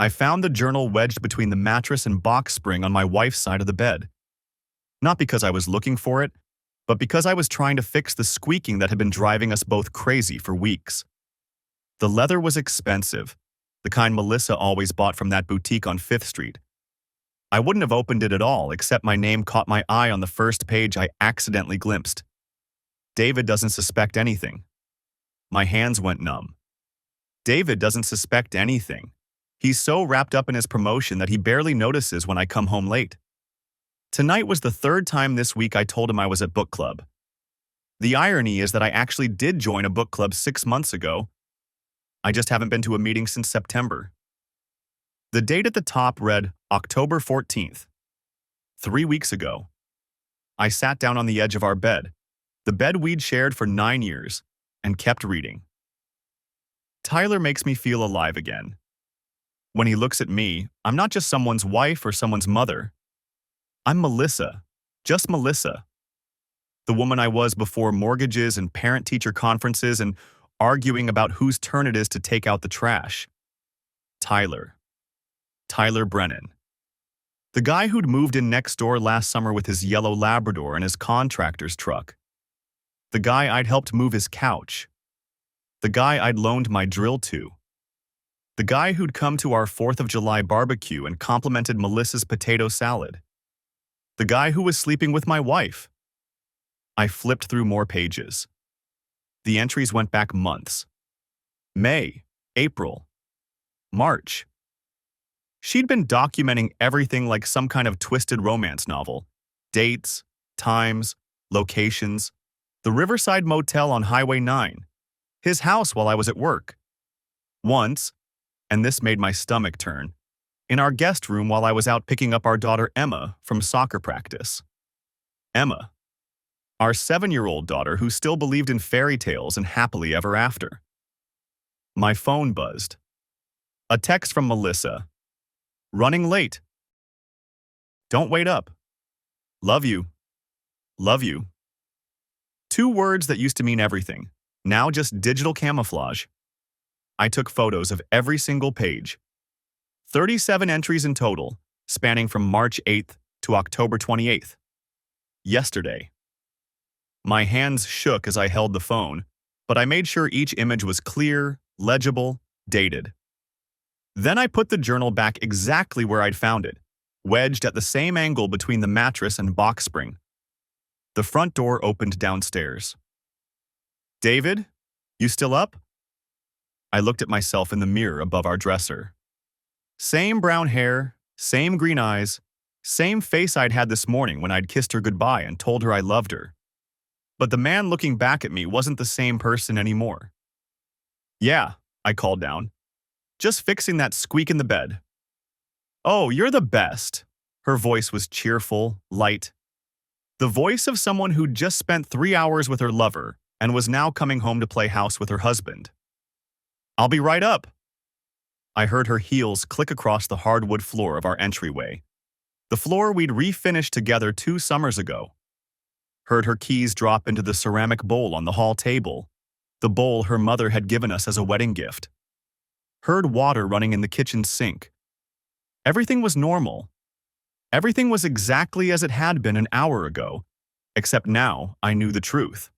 I found the journal wedged between the mattress and box spring on my wife's side of the bed. Not because I was looking for it, but because I was trying to fix the squeaking that had been driving us both crazy for weeks. The leather was expensive, the kind Melissa always bought from that boutique on 5th Street. I wouldn't have opened it at all, except my name caught my eye on the first page I accidentally glimpsed. David doesn't suspect anything. My hands went numb. David doesn't suspect anything. He's so wrapped up in his promotion that he barely notices when I come home late. Tonight was the 3rd time this week I told him I was at book club. The irony is that I actually did join a book club 6 months ago. I just haven't been to a meeting since September. The date at the top read October 14th. 3 weeks ago. I sat down on the edge of our bed, the bed we'd shared for 9 years, and kept reading. Tyler makes me feel alive again. When he looks at me, I'm not just someone's wife or someone's mother. I'm Melissa, just Melissa. The woman I was before mortgages and parent-teacher conferences and arguing about whose turn it is to take out the trash. Tyler Brennan. The guy who'd moved in next door last summer with his yellow Labrador and his contractor's truck. The guy I'd helped move his couch. The guy I'd loaned my drill to. The guy who'd come to our 4th of July barbecue and complimented Melissa's potato salad. The guy who was sleeping with my wife. I flipped through more pages. The entries went back months. May, April, March. She'd been documenting everything like some kind of twisted romance novel. Dates, times, locations, the Riverside Motel on Highway 9, his house while I was at work. Once, and this made my stomach turn, in our guest room while I was out picking up our daughter Emma from soccer practice. Emma, our 7-year-old daughter who still believed in fairy tales and happily ever after. My phone buzzed. A text from Melissa. Running late. Don't wait up. Love you. Love you. 2 words that used to mean everything, now just digital camouflage. I took photos of every single page. 37 entries in total, spanning from March 8th to October 28th. Yesterday. My hands shook as I held the phone, but I made sure each image was clear, legible, dated. Then I put the journal back exactly where I'd found it, wedged at the same angle between the mattress and box spring. The front door opened downstairs. David, you still up? I looked at myself in the mirror above our dresser. Same brown hair, same green eyes, same face I'd had this morning when I'd kissed her goodbye and told her I loved her. But the man looking back at me wasn't the same person anymore. Yeah, I called down. Just fixing that squeak in the bed. Oh, you're the best. Her voice was cheerful, light. The voice of someone who'd just spent 3 hours with her lover and was now coming home to play house with her husband. I'll be right up. I heard her heels click across the hardwood floor of our entryway, the floor we'd refinished together 2 summers ago. Heard her keys drop into the ceramic bowl on the hall table, the bowl her mother had given us as a wedding gift. Heard water running in the kitchen sink. Everything was normal. Everything was exactly as it had been an hour ago, except now I knew the truth.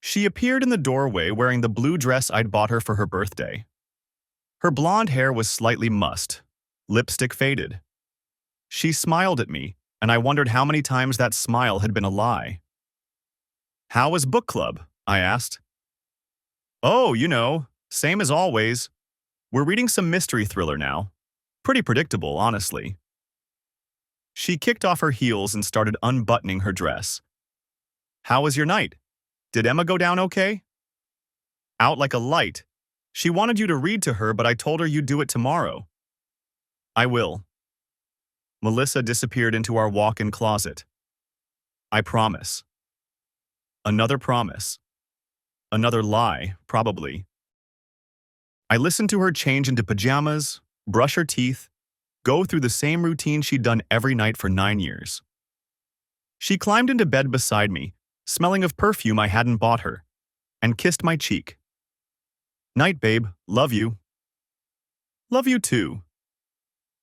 She appeared in the doorway wearing the blue dress I'd bought her for her birthday. Her blonde hair was slightly mussed, lipstick faded. She smiled at me, and I wondered how many times that smile had been a lie. How was book club? I asked. Oh, same as always. We're reading some mystery thriller now. Pretty predictable, honestly. She kicked off her heels and started unbuttoning her dress. How was your night? Did Emma go down okay? Out like a light. She wanted you to read to her, but I told her you'd do it tomorrow. I will. Melissa disappeared into our walk-in closet. I promise. Another promise. Another lie, probably. I listened to her change into pajamas, brush her teeth, go through the same routine she'd done every night for 9 years. She climbed into bed beside me, smelling of perfume I hadn't bought her, and kissed my cheek. Night, babe. Love you. Love you too.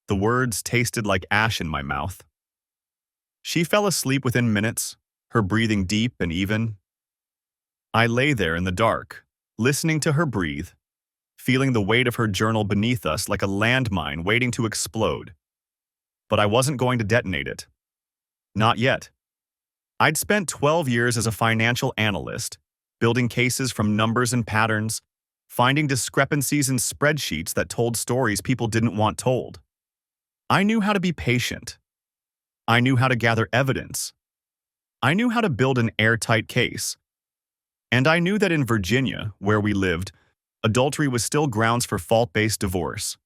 The words tasted like ash in my mouth. She fell asleep within minutes, her breathing deep and even. I lay there in the dark, listening to her breathe, feeling the weight of her journal beneath us like a landmine waiting to explode. But I wasn't going to detonate it. Not yet. I'd spent 12 years as a financial analyst, building cases from numbers and patterns, finding discrepancies in spreadsheets that told stories people didn't want told. I knew how to be patient. I knew how to gather evidence. I knew how to build an airtight case. And I knew that in Virginia, where we lived, adultery was still grounds for fault-based divorce.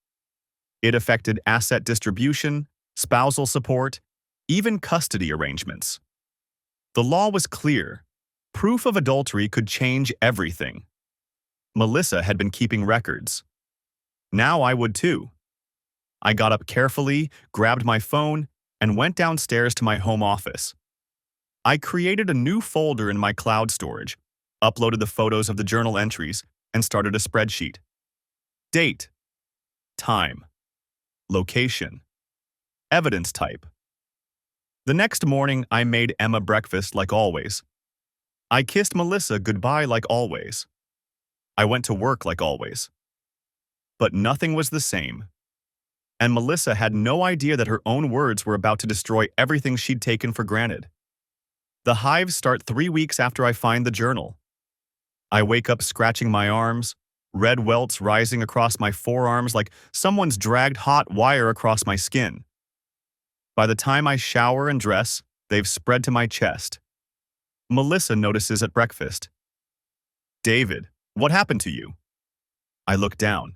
It affected asset distribution, spousal support, even custody arrangements. The law was clear. Proof of adultery could change everything. Melissa had been keeping records. Now I would too. I got up carefully, grabbed my phone, and went downstairs to my home office. I created a new folder in my cloud storage, uploaded the photos of the journal entries, and started a spreadsheet. Date, time, location, evidence type. The next morning, I made Emma breakfast like always. I kissed Melissa goodbye like always. I went to work like always. But nothing was the same. And Melissa had no idea that her own words were about to destroy everything she'd taken for granted. The hives start 3 weeks after I find the journal. I wake up scratching my arms, red welts rising across my forearms like someone's dragged hot wire across my skin. By the time I shower and dress, they've spread to my chest. Melissa notices at breakfast. "David, what happened to you?" I look down.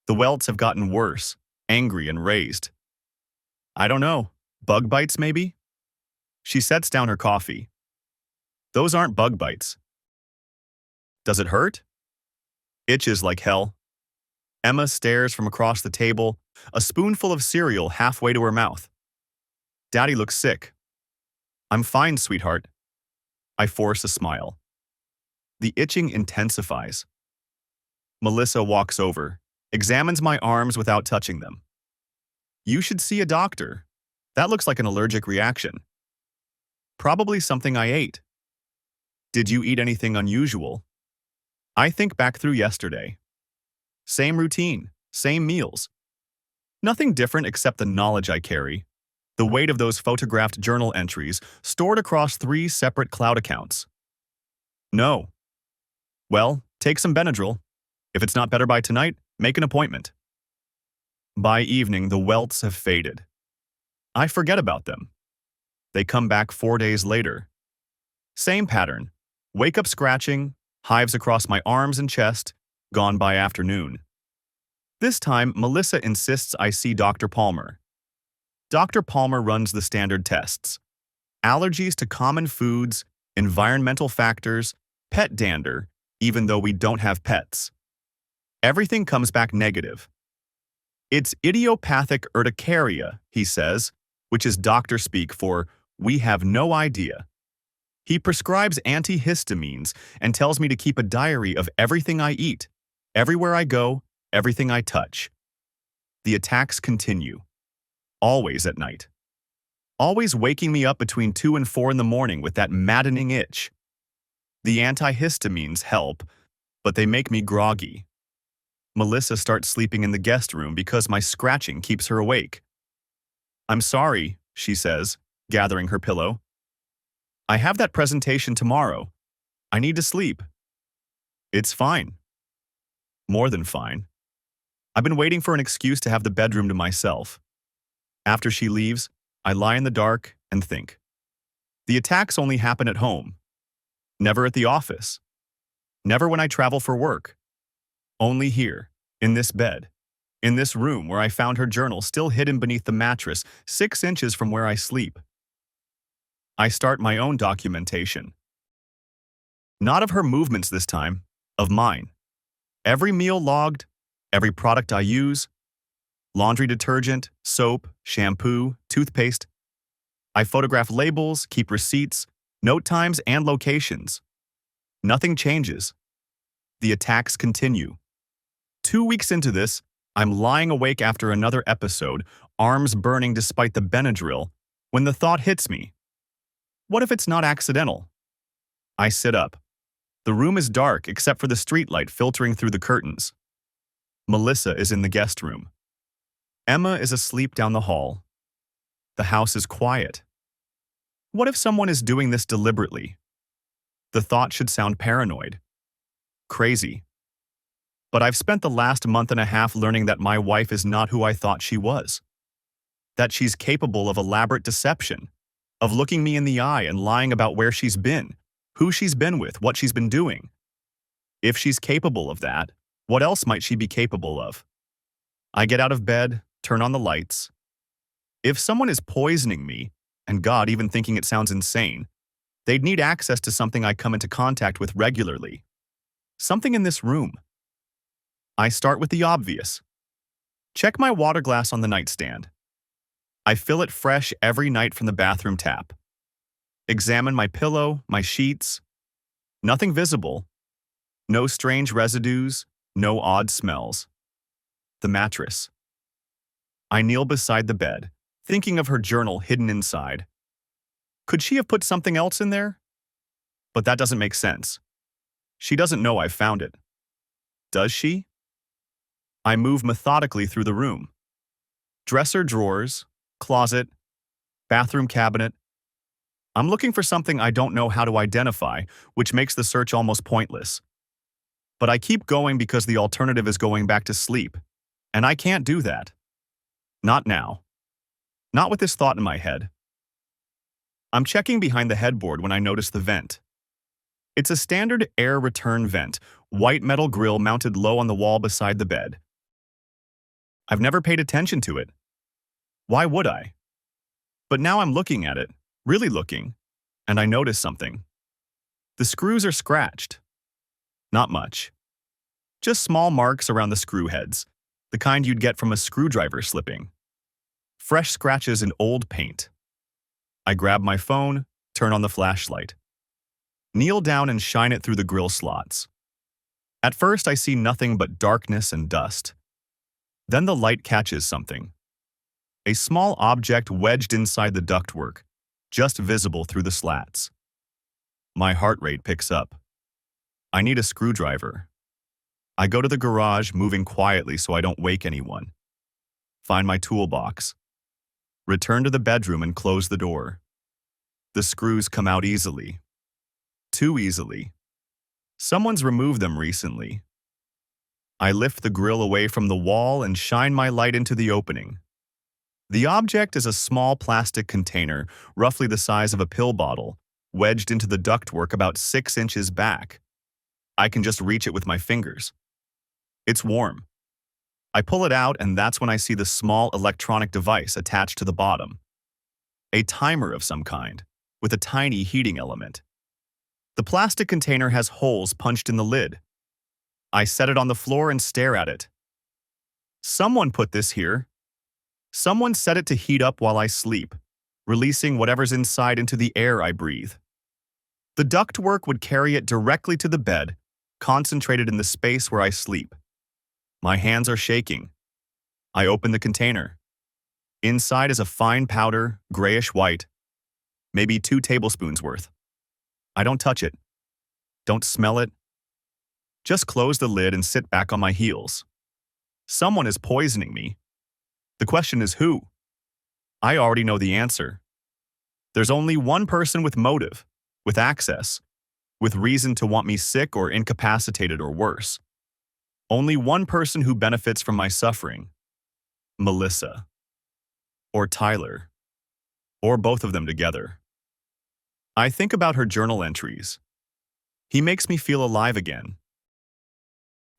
The welts have gotten worse, angry and raised. "I don't know. Bug bites, maybe?" She sets down her coffee. "Those aren't bug bites." "Does it hurt?" "Itches like hell." Emma stares from across the table, a spoonful of cereal halfway to her mouth. "Daddy looks sick." "I'm fine, sweetheart." I force a smile. The itching intensifies. Melissa walks over, examines my arms without touching them. "You should see a doctor. That looks like an allergic reaction." "Probably something I ate." "Did you eat anything unusual?" I think back through yesterday. Same routine, same meals. Nothing different except the knowledge I carry. The weight of those photographed journal entries stored across 3 separate cloud accounts. "No." "Well, take some Benadryl. If it's not better by tonight, make an appointment." By evening, the welts have faded. I forget about them. They come back 4 days later. Same pattern. Wake up scratching, hives across my arms and chest, gone by afternoon. This time, Melissa insists I see Dr. Palmer. Dr. Palmer runs the standard tests. Allergies to common foods, environmental factors, pet dander, even though we don't have pets. Everything comes back negative. It's idiopathic urticaria, he says, which is doctor speak for "we have no idea." He prescribes antihistamines and tells me to keep a diary of everything I eat, everywhere I go, everything I touch. The attacks continue. Always at night. Always waking me up between 2 and 4 in the morning with that maddening itch. The antihistamines help, but they make me groggy. Melissa starts sleeping in the guest room because my scratching keeps her awake. "I'm sorry," she says, gathering her pillow. "I have that presentation tomorrow. I need to sleep." "It's fine." More than fine. I've been waiting for an excuse to have the bedroom to myself. After she leaves, I lie in the dark and think. The attacks only happen at home. Never at the office. Never when I travel for work. Only here, in this bed, in this room where I found her journal still hidden beneath the mattress 6 inches from where I sleep. I start my own documentation. Not of her movements this time, of mine. Every meal logged, every product I use, laundry detergent, soap, shampoo, toothpaste. I photograph labels, keep receipts, note times, and locations. Nothing changes. The attacks continue. 2 weeks into this, I'm lying awake after another episode, arms burning despite the Benadryl, when the thought hits me. What if it's not accidental? I sit up. The room is dark except for the streetlight filtering through the curtains. Melissa is in the guest room. Emma is asleep down the hall. The house is quiet. What if someone is doing this deliberately? The thought should sound paranoid. Crazy. But I've spent the last month and a half learning that my wife is not who I thought she was. That she's capable of elaborate deception, of looking me in the eye and lying about where she's been, who she's been with, what she's been doing. If she's capable of that, what else might she be capable of? I get out of bed, turn on the lights. If someone is poisoning me, and God, even thinking it sounds insane, they'd need access to something I come into contact with regularly. Something in this room. I start with the obvious. Check my water glass on the nightstand. I fill it fresh every night from the bathroom tap. Examine my pillow, my sheets. Nothing visible. No strange residues, no odd smells. The mattress. I kneel beside the bed, thinking of her journal hidden inside. Could she have put something else in there? But that doesn't make sense. She doesn't know I've found it. Does she? I move methodically through the room. Dresser drawers, closet, bathroom cabinet. I'm looking for something I don't know how to identify, which makes the search almost pointless. But I keep going because the alternative is going back to sleep, and I can't do that. Not now. Not with this thought in my head. I'm checking behind the headboard when I notice the vent. It's a standard air return vent, white metal grill mounted low on the wall beside the bed. I've never paid attention to it. Why would I? But now I'm looking at it, really looking, and I notice something. The screws are scratched. Not much. Just small marks around the screw heads, the kind you'd get from a screwdriver slipping. Fresh scratches in old paint. I grab my phone, turn on the flashlight. Kneel down and shine it through the grill slots. At first, I see nothing but darkness and dust. Then the light catches something. A small object wedged inside the ductwork, just visible through the slats. My heart rate picks up. I need a screwdriver. I go to the garage, moving quietly so I don't wake anyone. Find my toolbox. Return to the bedroom and close the door. The screws come out easily. Too easily. Someone's removed them recently. I lift the grill away from the wall and shine my light into the opening. The object is a small plastic container, roughly the size of a pill bottle, wedged into the ductwork about 6 inches back. I can just reach it with my fingers. It's warm. I pull it out, and that's when I see the small electronic device attached to the bottom. A timer of some kind, with a tiny heating element. The plastic container has holes punched in the lid. I set it on the floor and stare at it. Someone put this here. Someone set it to heat up while I sleep, releasing whatever's inside into the air I breathe. The ductwork would carry it directly to the bed, concentrated in the space where I sleep. My hands are shaking. I open the container. Inside is a fine powder, grayish-white, maybe 2 tablespoons worth. I don't touch it. Don't smell it. Just close the lid and sit back on my heels. Someone is poisoning me. The question is who? I already know the answer. There's only one person with motive, with access, with reason to want me sick or incapacitated or worse. Only one person who benefits from my suffering. Melissa. Or Tyler. Or both of them together. I think about her journal entries. He makes me feel alive again.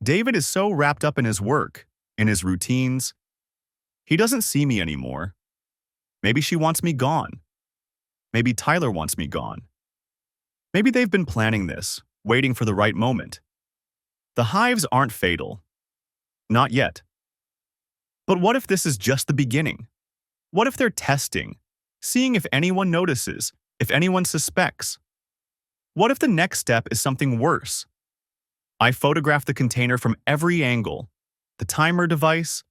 David is so wrapped up in his work, in his routines. He doesn't see me anymore. Maybe she wants me gone. Maybe Tyler wants me gone. Maybe they've been planning this, waiting for the right moment. The hives aren't fatal. Not yet. But what if this is just the beginning? What if they're testing, seeing if anyone notices, if anyone suspects? What if the next step is something worse? I photograph the container from every angle, the timer device,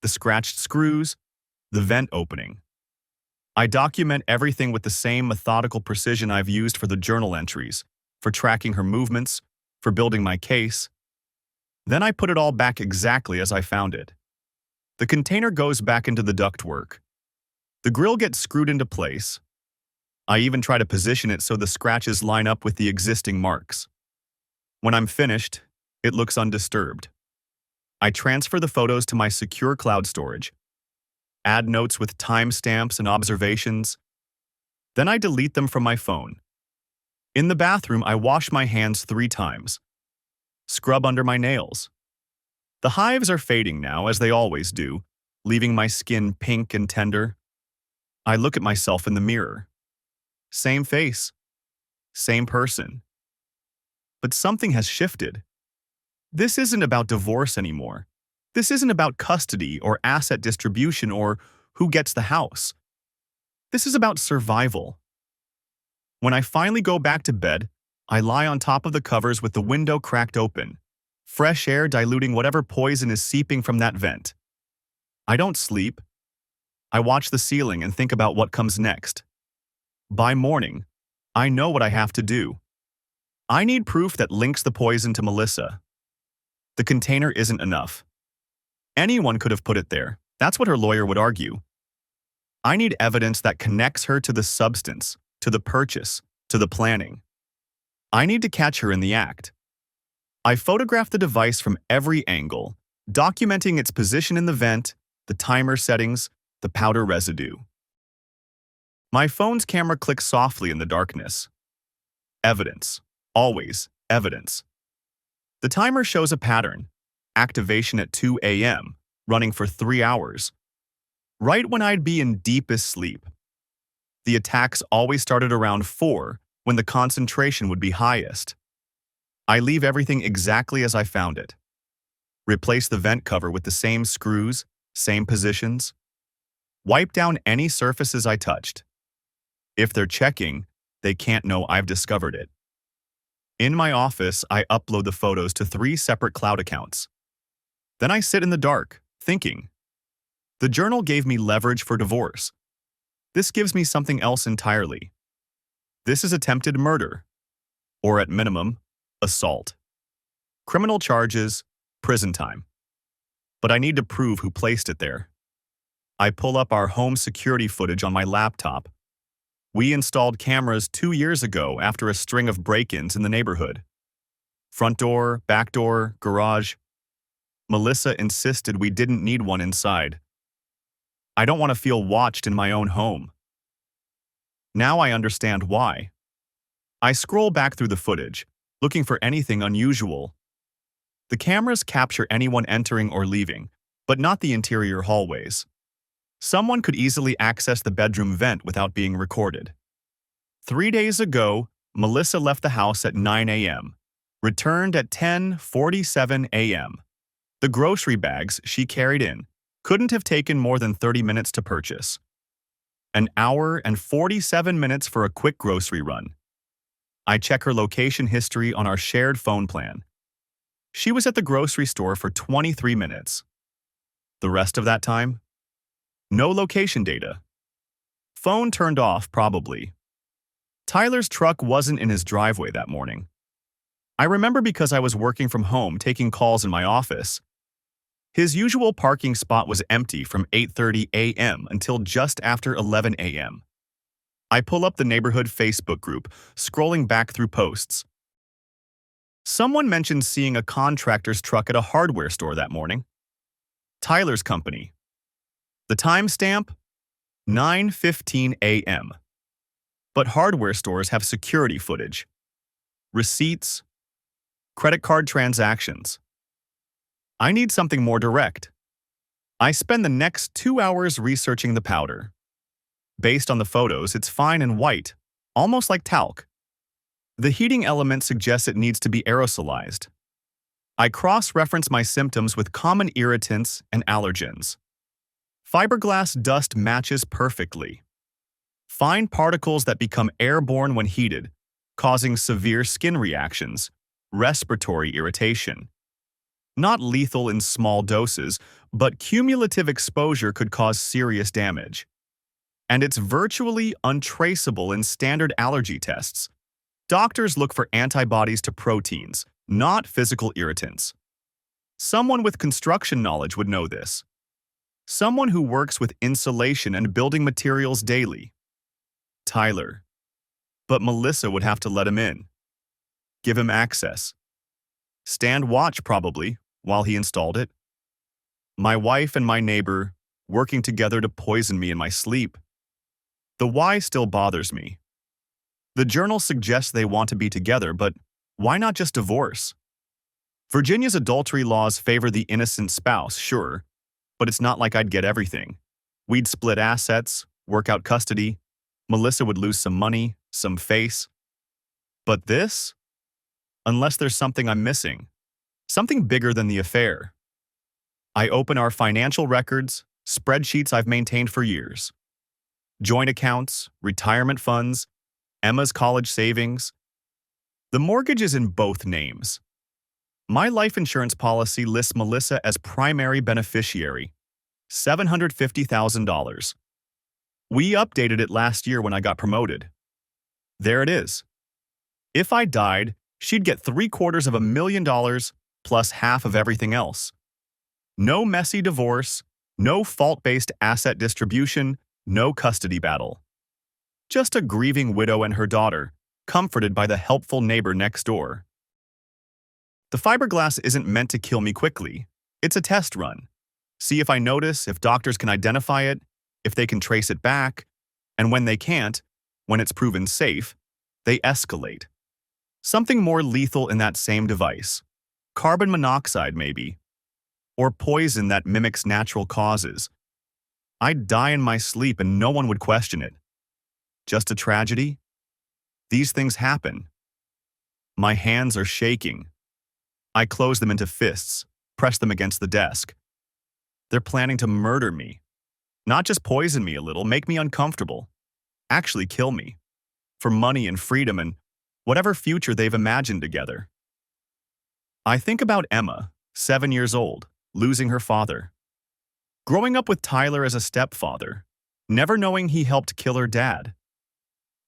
the scratched screws, the vent opening. I document everything with the same methodical precision I've used for the journal entries, for tracking her movements, for building my case. Then I put it all back exactly as I found it. The container goes back into the ductwork. The grill gets screwed into place. I even try to position it so the scratches line up with the existing marks. When I'm finished, it looks undisturbed. I transfer the photos to my secure cloud storage, add notes with timestamps and observations. Then I delete them from my phone. In the bathroom, I wash my hands 3 times. Scrub under my nails. The hives are fading now, as they always do, leaving my skin pink and tender. I look at myself in the mirror. Same face. Same person. But something has shifted. This isn't about divorce anymore. This isn't about custody or asset distribution or who gets the house. This is about survival. When I finally go back to bed, I lie on top of the covers with the window cracked open, fresh air diluting whatever poison is seeping from that vent. I don't sleep. I watch the ceiling and think about what comes next. By morning, I know what I have to do. I need proof that links the poison to Melissa. The container isn't enough. Anyone could have put it there. That's what her lawyer would argue. I need evidence that connects her to the substance, to the purchase, to the planning. I need to catch her in the act. I photograph the device from every angle, documenting its position in the vent, the timer settings, the powder residue. My phone's camera clicks softly in the darkness. Evidence. Always evidence. The timer shows a pattern. Activation at 2 a.m., running for 3 hours. Right when I'd be in deepest sleep. The attacks always started around 4, when the concentration would be highest. I leave everything exactly as I found it. Replace the vent cover with the same screws, same positions. Wipe down any surfaces I touched. If they're checking, they can't know I've discovered it. In my office, I upload the photos to 3 separate cloud accounts. Then I sit in the dark, thinking. The journal gave me leverage for divorce. This gives me something else entirely. This is attempted murder, or at minimum, assault. Criminal charges, prison time. But I need to prove who placed it there. I pull up our home security footage on my laptop. We installed cameras 2 years ago after a string of break-ins in the neighborhood. Front door, back door, garage. Melissa insisted we didn't need one inside. I don't want to feel watched in my own home. Now I understand why. I scroll back through the footage, looking for anything unusual. The cameras capture anyone entering or leaving, but not the interior hallways. Someone could easily access the bedroom vent without being recorded. 3 days ago, Melissa left the house at 9 a.m., returned at 10:47 a.m. The grocery bags she carried in couldn't have taken more than 30 minutes to purchase. An hour and 47 minutes for a quick grocery run. I check her location history on our shared phone plan. She was at the grocery store for 23 minutes. The rest of that time? No location data. Phone turned off, probably. Tyler's truck wasn't in his driveway that morning. I remember because I was working from home taking calls in my office. His usual parking spot was empty from 8:30 a.m. until just after 11 a.m. I pull up the neighborhood Facebook group, scrolling back through posts. Someone mentioned seeing a contractor's truck at a hardware store that morning. Tyler's company. The timestamp? 9:15 a.m. But hardware stores have security footage. Receipts. Credit card transactions. I need something more direct. I spend the next 2 hours researching the powder. Based on the photos, it's fine and white, almost like talc. The heating element suggests it needs to be aerosolized. I cross-reference my symptoms with common irritants and allergens. Fiberglass dust matches perfectly. Fine particles that become airborne when heated, causing severe skin reactions, respiratory irritation. Not lethal in small doses, but cumulative exposure could cause serious damage. And it's virtually untraceable in standard allergy tests. Doctors look for antibodies to proteins, not physical irritants. Someone with construction knowledge would know this. Someone who works with insulation and building materials daily. Tyler. But Melissa would have to let him in. Give him access. Stand watch, probably, while he installed it. My wife and my neighbor working together to poison me in my sleep. The why still bothers me. The journal suggests they want to be together, but why not just divorce? Virginia's adultery laws favor the innocent spouse, sure, but it's not like I'd get everything. We'd split assets, work out custody. Melissa would lose some money, some face. But this? Unless there's something I'm missing. Something bigger than the affair. I open our financial records, spreadsheets I've maintained for years. Joint accounts, retirement funds, Emma's college savings. The mortgage is in both names. My life insurance policy lists Melissa as primary beneficiary, $750,000. We updated it last year when I got promoted. There it is. If I died, she'd get $750,000 plus half of everything else. No messy divorce, no fault-based asset distribution, no custody battle. Just a grieving widow and her daughter, comforted by the helpful neighbor next door. The fiberglass isn't meant to kill me quickly. It's a test run. See if I notice, if doctors can identify it, if they can trace it back, and when they can't, when it's proven safe, they escalate. Something more lethal in that same device. Carbon monoxide, maybe. Or poison that mimics natural causes. I'd die in my sleep and no one would question it. Just a tragedy? These things happen. My hands are shaking. I close them into fists, press them against the desk. They're planning to murder me. Not just poison me a little, make me uncomfortable. Actually kill me. For money and freedom and whatever future they've imagined together. I think about Emma, 7 years old, losing her father. Growing up with Tyler as a stepfather, never knowing he helped kill her dad.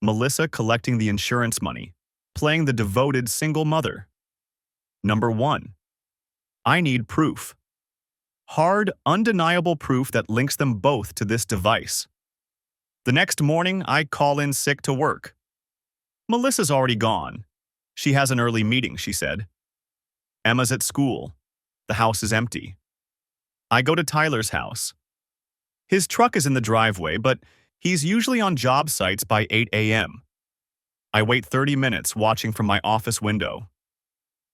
Melissa collecting the insurance money, playing the devoted single mother. Number 1. I need proof. Hard, undeniable proof that links them both to this device. The next morning, I call in sick to work. Melissa's already gone. She has an early meeting, she said. Emma's at school. The house is empty. I go to Tyler's house. His truck is in the driveway, but he's usually on job sites by 8 a.m. I wait 30 minutes watching from my office window.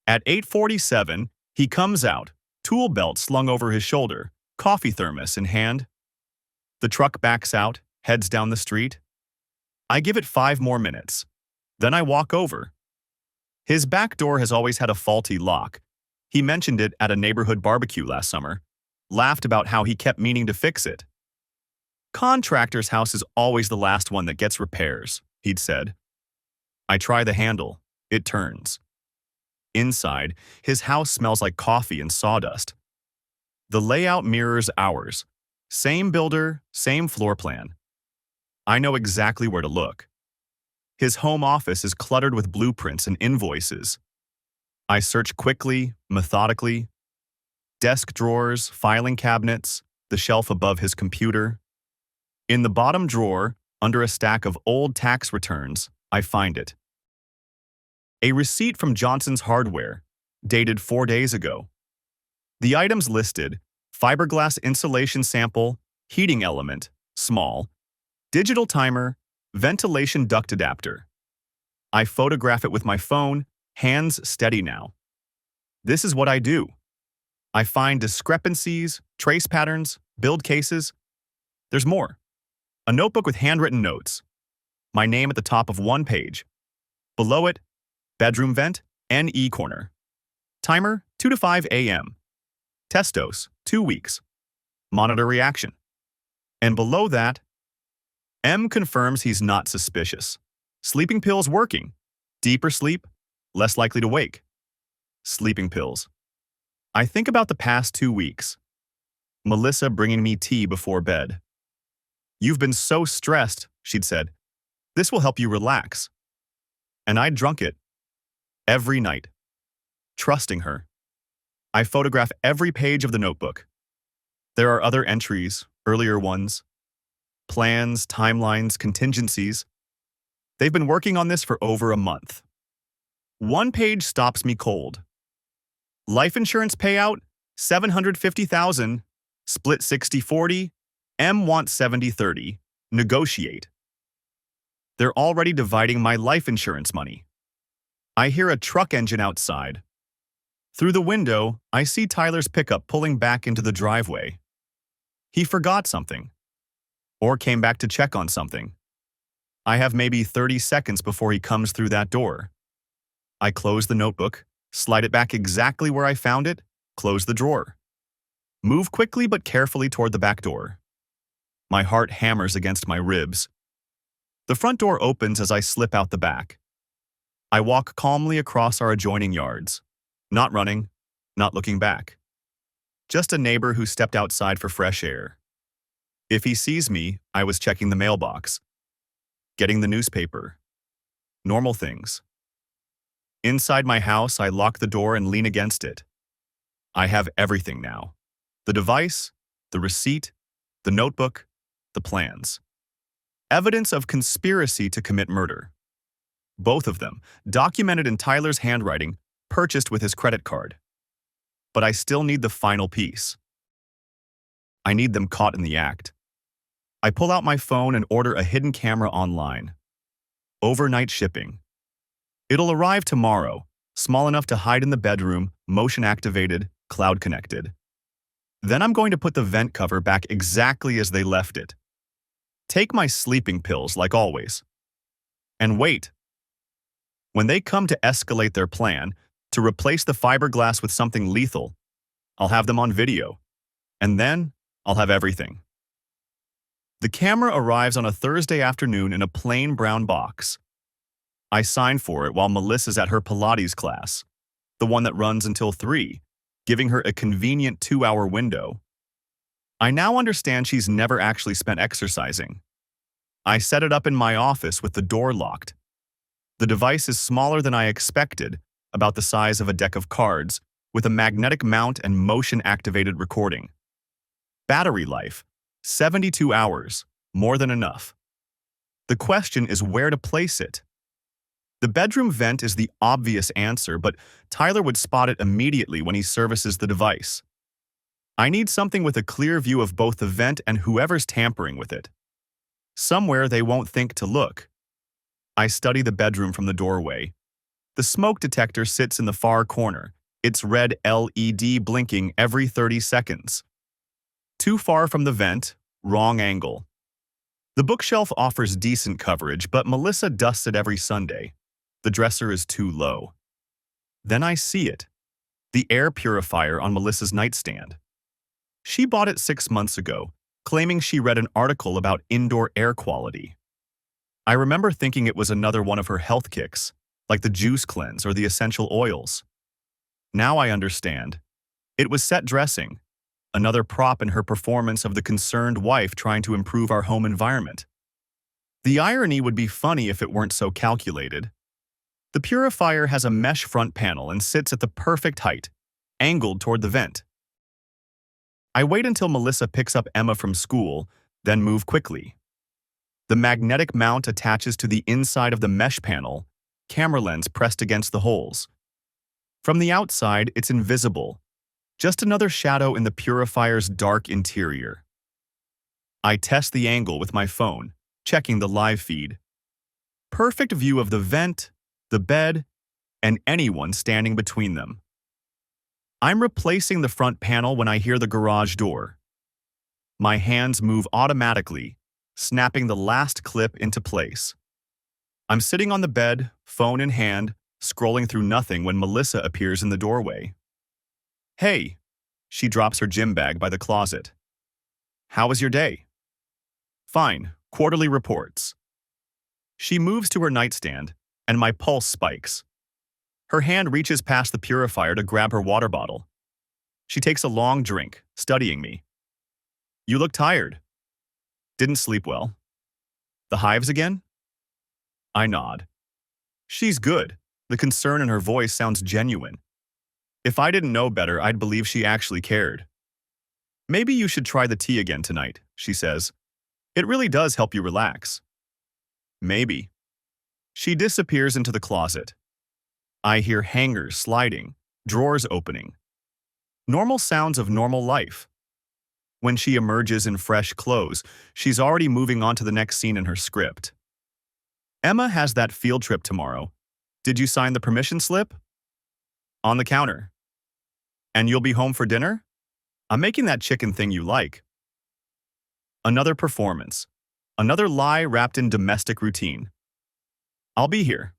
At 8:47, he comes out, tool belt slung over his shoulder, coffee thermos in hand. The truck backs out, heads down the street. I give it 5 more minutes. Then I walk over. His back door has always had a faulty lock. He mentioned it at a neighborhood barbecue last summer, laughed about how he kept meaning to fix it. Contractor's house is always the last one that gets repairs, he'd said. I try the handle. It turns. Inside, his house smells like coffee and sawdust. The layout mirrors ours. Same builder, same floor plan. I know exactly where to look. His home office is cluttered with blueprints and invoices. I search quickly, methodically. Desk drawers, filing cabinets, the shelf above his computer. In the bottom drawer, under a stack of old tax returns, I find it. A receipt from Johnson's Hardware, dated 4 days ago. The items listed: fiberglass insulation sample, heating element, small, digital timer, ventilation duct adapter. I photograph it with my phone, hands steady now. This is what I do. I find discrepancies, trace patterns, build cases. There's more. A notebook with handwritten notes. My name at the top of one page. Below it, bedroom vent, NE corner. Timer, 2 to 5 a.m. Test dose, 2 weeks. Monitor reaction. And below that, M confirms he's not suspicious. Sleeping pills working. Deeper sleep, less likely to wake. Sleeping pills. I think about the past 2 weeks. Melissa bringing me tea before bed. "You've been so stressed," she'd said. "This will help you relax." And I'd drunk it every night, trusting her. I photograph every page of the notebook. There are other entries, earlier ones, plans, timelines, contingencies. They've been working on this for over a month. One page stops me cold. Life insurance payout, $750,000, split 60-40, M wants 70-30, negotiate. They're already dividing my life insurance money. I hear a truck engine outside. Through the window, I see Tyler's pickup pulling back into the driveway. He forgot something, or came back to check on something. I have maybe 30 seconds before he comes through that door. I close the notebook, slide it back exactly where I found it, close the drawer. Move quickly but carefully toward the back door. My heart hammers against my ribs. The front door opens as I slip out the back. I walk calmly across our adjoining yards, not running, not looking back. Just a neighbor who stepped outside for fresh air. If he sees me, I was checking the mailbox, getting the newspaper. Normal things. Inside my house, I lock the door and lean against it. I have everything now. The device, the receipt, the notebook, the plans. Evidence of conspiracy to commit murder. Both of them, documented in Tyler's handwriting, purchased with his credit card. But I still need the final piece. I need them caught in the act. I pull out my phone and order a hidden camera online. Overnight shipping. It'll arrive tomorrow, small enough to hide in the bedroom, motion-activated, cloud-connected. Then I'm going to put the vent cover back exactly as they left it. Take my sleeping pills, like always. And wait. When they come to escalate their plan, to replace the fiberglass with something lethal, I'll have them on video. And then, I'll have everything. The camera arrives on a Thursday afternoon in a plain brown box. I sign for it while Melissa's at her Pilates class, the one that runs until 3, giving her a convenient 2-hour window. I now understand she's never actually spent exercising. I set it up in my office with the door locked. The device is smaller than I expected, about the size of a deck of cards, with a magnetic mount and motion-activated recording. Battery life, 72 hours, more than enough. The question is where to place it. The bedroom vent is the obvious answer, but Tyler would spot it immediately when he services the device. I need something with a clear view of both the vent and whoever's tampering with it. Somewhere they won't think to look. I study the bedroom from the doorway. The smoke detector sits in the far corner, its red LED blinking every 30 seconds. Too far from the vent, wrong angle. The bookshelf offers decent coverage, but Melissa dusts it every Sunday. The dresser is too low. Then I see it. The air purifier on Melissa's nightstand. She bought it 6 months ago, claiming she read an article about indoor air quality. I remember thinking it was another one of her health kicks, like the juice cleanse or the essential oils. Now I understand. It was set dressing, another prop in her performance of the concerned wife trying to improve our home environment. The irony would be funny if it weren't so calculated. The purifier has a mesh front panel and sits at the perfect height, angled toward the vent. I wait until Melissa picks up Emma from school, then move quickly. The magnetic mount attaches to the inside of the mesh panel, camera lens pressed against the holes. From the outside, it's invisible, just another shadow in the purifier's dark interior. I test the angle with my phone, checking the live feed. Perfect view of the vent, the bed, and anyone standing between them. I'm replacing the front panel when I hear the garage door. My hands move automatically, snapping the last clip into place. I'm sitting on the bed, phone in hand, scrolling through nothing when Melissa appears in the doorway. "Hey," she drops her gym bag by the closet. "How was your day?" "Fine, quarterly reports." She moves to her nightstand, and my pulse spikes. Her hand reaches past the purifier to grab her water bottle. She takes a long drink, studying me. You look tired. Didn't sleep well. The hives again? I nod. She's good. The concern in her voice sounds genuine. If I didn't know better, I'd believe she actually cared. Maybe you should try the tea again tonight, she says. It really does help you relax. Maybe. She disappears into the closet. I hear hangers sliding, drawers opening. Normal sounds of normal life. When she emerges in fresh clothes, she's already moving on to the next scene in her script. Emma has that field trip tomorrow. Did you sign the permission slip? On the counter. And you'll be home for dinner? I'm making that chicken thing you like. Another performance. Another lie wrapped in domestic routine. I'll be here.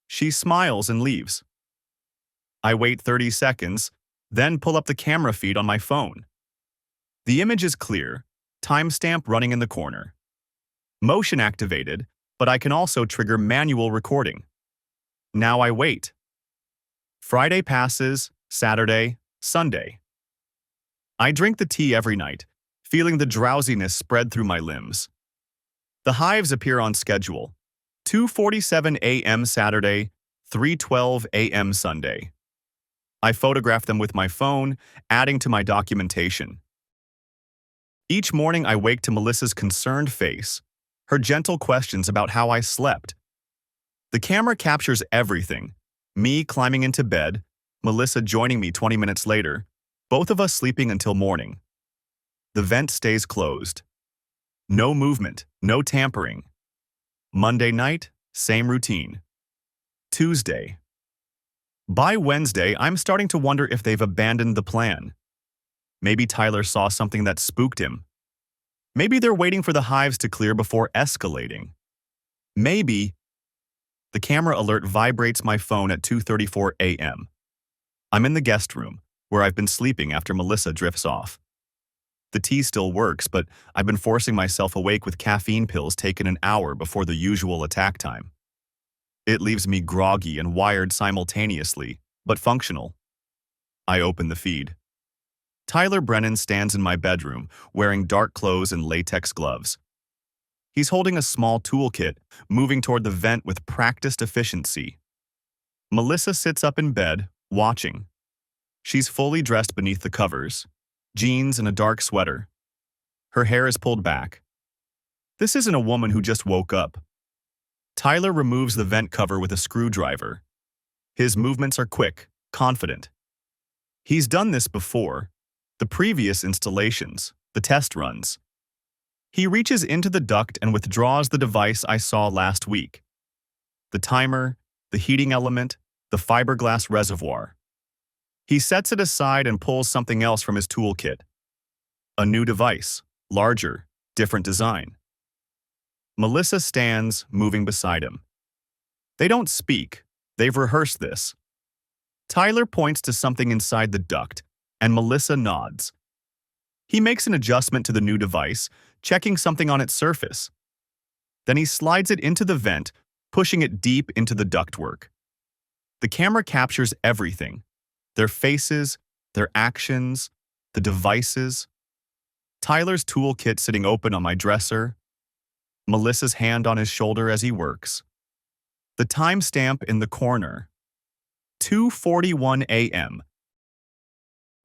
She smiles and leaves. I wait 30 seconds, then pull up the camera feed on my phone. The image is clear, timestamp running in the corner. Motion activated, but I can also trigger manual recording. Now I wait. Friday passes, Saturday, Sunday. I drink the tea every night, feeling the drowsiness spread through my limbs. The hives appear on schedule. 2:47 a.m. Saturday, 3:12 a.m. Sunday. I photograph them with my phone, adding to my documentation. Each morning I wake to Melissa's concerned face, her gentle questions about how I slept. The camera captures everything. Me climbing into bed, Melissa joining me 20 minutes later, both of us sleeping until morning. The vent stays closed. No movement, no tampering. Monday night, same routine. Tuesday. By Wednesday, I'm starting to wonder if they've abandoned the plan. Maybe Tyler saw something that spooked him. Maybe they're waiting for the hives to clear before escalating. Maybe. The camera alert vibrates my phone at 2:34 a.m. I'm in the guest room, where I've been sleeping after Melissa drifts off. The tea still works, but I've been forcing myself awake with caffeine pills taken an hour before the usual attack time. It leaves me groggy and wired simultaneously, but functional. I open the feed. Tyler Brennan stands in my bedroom, wearing dark clothes and latex gloves. He's holding a small toolkit, moving toward the vent with practiced efficiency. Melissa sits up in bed, watching. She's fully dressed beneath the covers, jeans and a dark sweater. Her hair is pulled back. This isn't a woman who just woke up. Tyler removes the vent cover with a screwdriver. His movements are quick, confident. He's done this before. The previous installations, the test runs. He reaches into the duct and withdraws the device I saw last week. The timer, the heating element, the fiberglass reservoir. He sets it aside and pulls something else from his toolkit. A new device, larger, different design. Melissa stands, moving beside him. They don't speak. They've rehearsed this. Tyler points to something inside the duct, and Melissa nods. He makes an adjustment to the new device, checking something on its surface. Then he slides it into the vent, pushing it deep into the ductwork. The camera captures everything. Their faces, their actions, the devices. Tyler's toolkit sitting open on my dresser. Melissa's hand on his shoulder as he works. The timestamp in the corner. 2:41 a.m.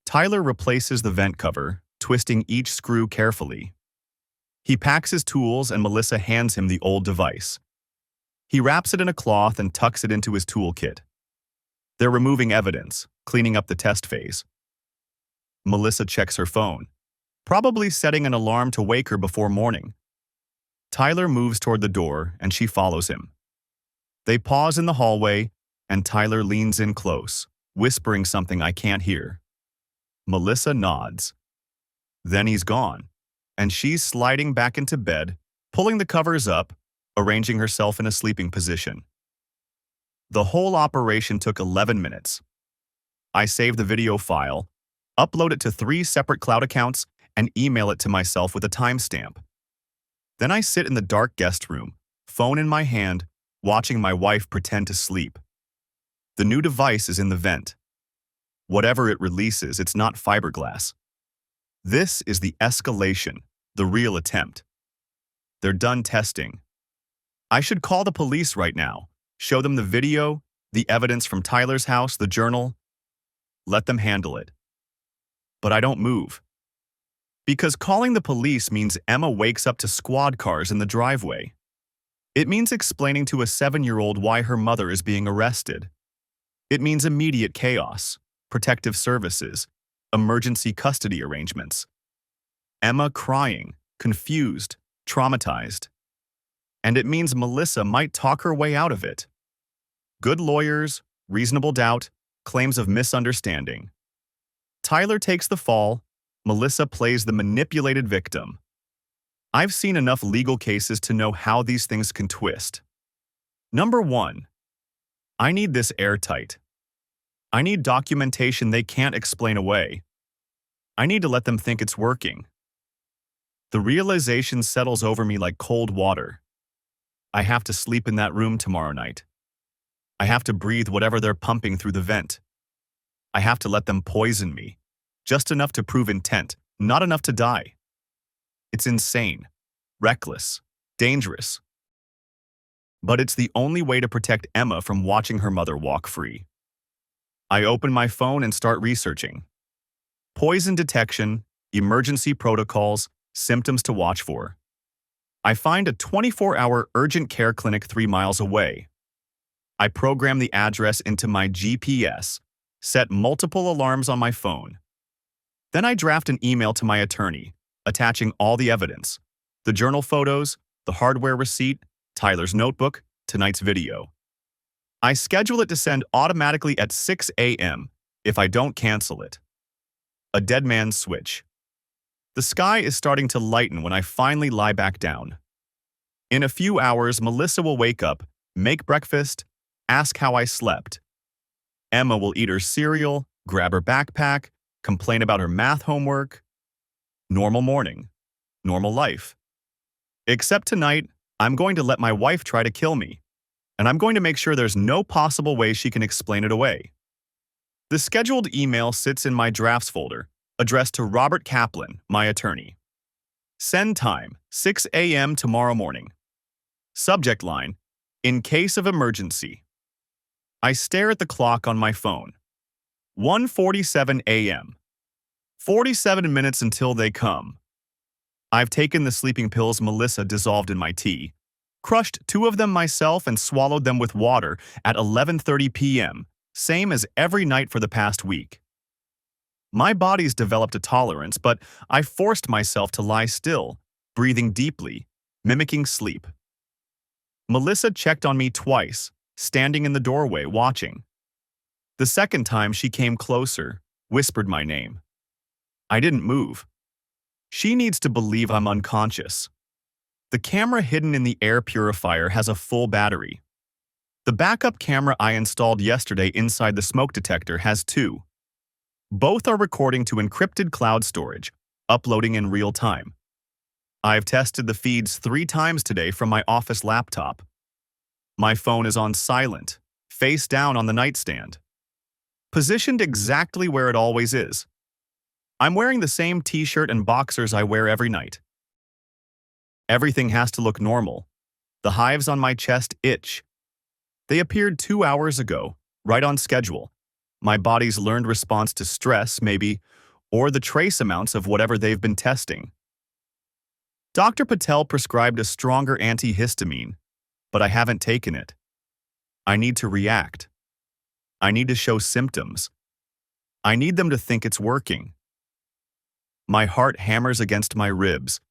Tyler replaces the vent cover, twisting each screw carefully. He packs his tools and Melissa hands him the old device. He wraps it in a cloth and tucks it into his toolkit. They're removing evidence, cleaning up the test phase. Melissa checks her phone, probably setting an alarm to wake her before morning. Tyler moves toward the door and she follows him. They pause in the hallway and Tyler leans in close, whispering something I can't hear. Melissa nods. Then he's gone, and she's sliding back into bed, pulling the covers up, arranging herself in a sleeping position. The whole operation took 11 minutes. I save the video file, upload it to 3 separate cloud accounts, and email it to myself with a timestamp. Then I sit in the dark guest room, phone in my hand, watching my wife pretend to sleep. The new device is in the vent. Whatever it releases, it's not fiberglass. This is the escalation, the real attempt. They're done testing. I should call the police right now, show them the video, the evidence from Tyler's house, the journal. Let them handle it. But I don't move. Because calling the police means Emma wakes up to squad cars in the driveway. It means explaining to a 7-year-old why her mother is being arrested. It means immediate chaos, protective services, emergency custody arrangements. Emma crying, confused, traumatized. And it means Melissa might talk her way out of it. Good lawyers, reasonable doubt, claims of misunderstanding. Tyler takes the fall, Melissa plays the manipulated victim. I've seen enough legal cases to know how these things can twist. Number 1. I need this airtight. I need documentation they can't explain away. I need to let them think it's working. The realization settles over me like cold water. I have to sleep in that room tomorrow night. I have to breathe whatever they're pumping through the vent. I have to let them poison me, just enough to prove intent, not enough to die. It's insane, reckless, dangerous. But it's the only way to protect Emma from watching her mother walk free. I open my phone and start researching. Poison detection, emergency protocols, symptoms to watch for. I find a 24-hour urgent care clinic 3 miles away. I program the address into my GPS, set multiple alarms on my phone. Then I draft an email to my attorney, attaching all the evidence, the journal photos, the hardware receipt, Tyler's notebook, tonight's video. I schedule it to send automatically at 6 a.m. if I don't cancel it. A dead man's switch. The sky is starting to lighten when I finally lie back down. In a few hours, Melissa will wake up, make breakfast, ask how I slept. Emma will eat her cereal, grab her backpack, complain about her math homework. Normal morning. Normal life. Except tonight, I'm going to let my wife try to kill me, and I'm going to make sure there's no possible way she can explain it away. The scheduled email sits in my drafts folder, addressed to Robert Kaplan, my attorney. Send time, 6 a.m. tomorrow morning. Subject line, in case of emergency. I stare at the clock on my phone. 1:47 a.m. 47 minutes until they come. I've taken the sleeping pills Melissa dissolved in my tea, crushed 2 of them myself and swallowed them with water at 11:30 p.m., same as every night for the past week. My body's developed a tolerance, but I forced myself to lie still, breathing deeply, mimicking sleep. Melissa checked on me twice, standing in the doorway watching. The second time she came closer, whispered my name. I didn't move. She needs to believe I'm unconscious. The camera hidden in the air purifier has a full battery. The backup camera I installed yesterday inside the smoke detector has 2. Both are recording to encrypted cloud storage, uploading in real time. I've tested the feeds 3 times today from my office laptop. My phone is on silent, face down on the nightstand. Positioned exactly where it always is. I'm wearing the same t-shirt and boxers I wear every night. Everything has to look normal. The hives on my chest itch. They appeared 2 hours ago, right on schedule. My body's learned response to stress, maybe, or the trace amounts of whatever they've been testing. Dr. Patel prescribed a stronger antihistamine, but I haven't taken it. I need to react. I need to show symptoms. I need them to think it's working. My heart hammers against my ribs.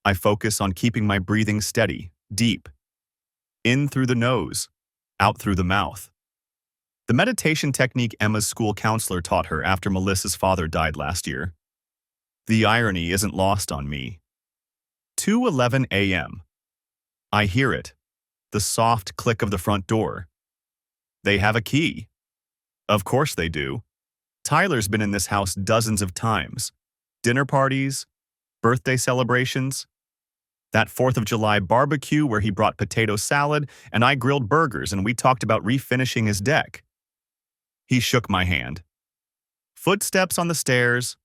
I focus on keeping my breathing steady, deep. In through the nose, out through the mouth. The meditation technique Emma's school counselor taught her after Melissa's father died last year. The irony isn't lost on me. 2:11 a.m. I hear it, the soft click of the front door. They have a key. Of course they do. Tyler's been in this house dozens of times. Dinner parties, birthday celebrations. That 4th of July barbecue where he brought potato salad and I grilled burgers and we talked about refinishing his deck. He shook my hand. Footsteps on the stairs.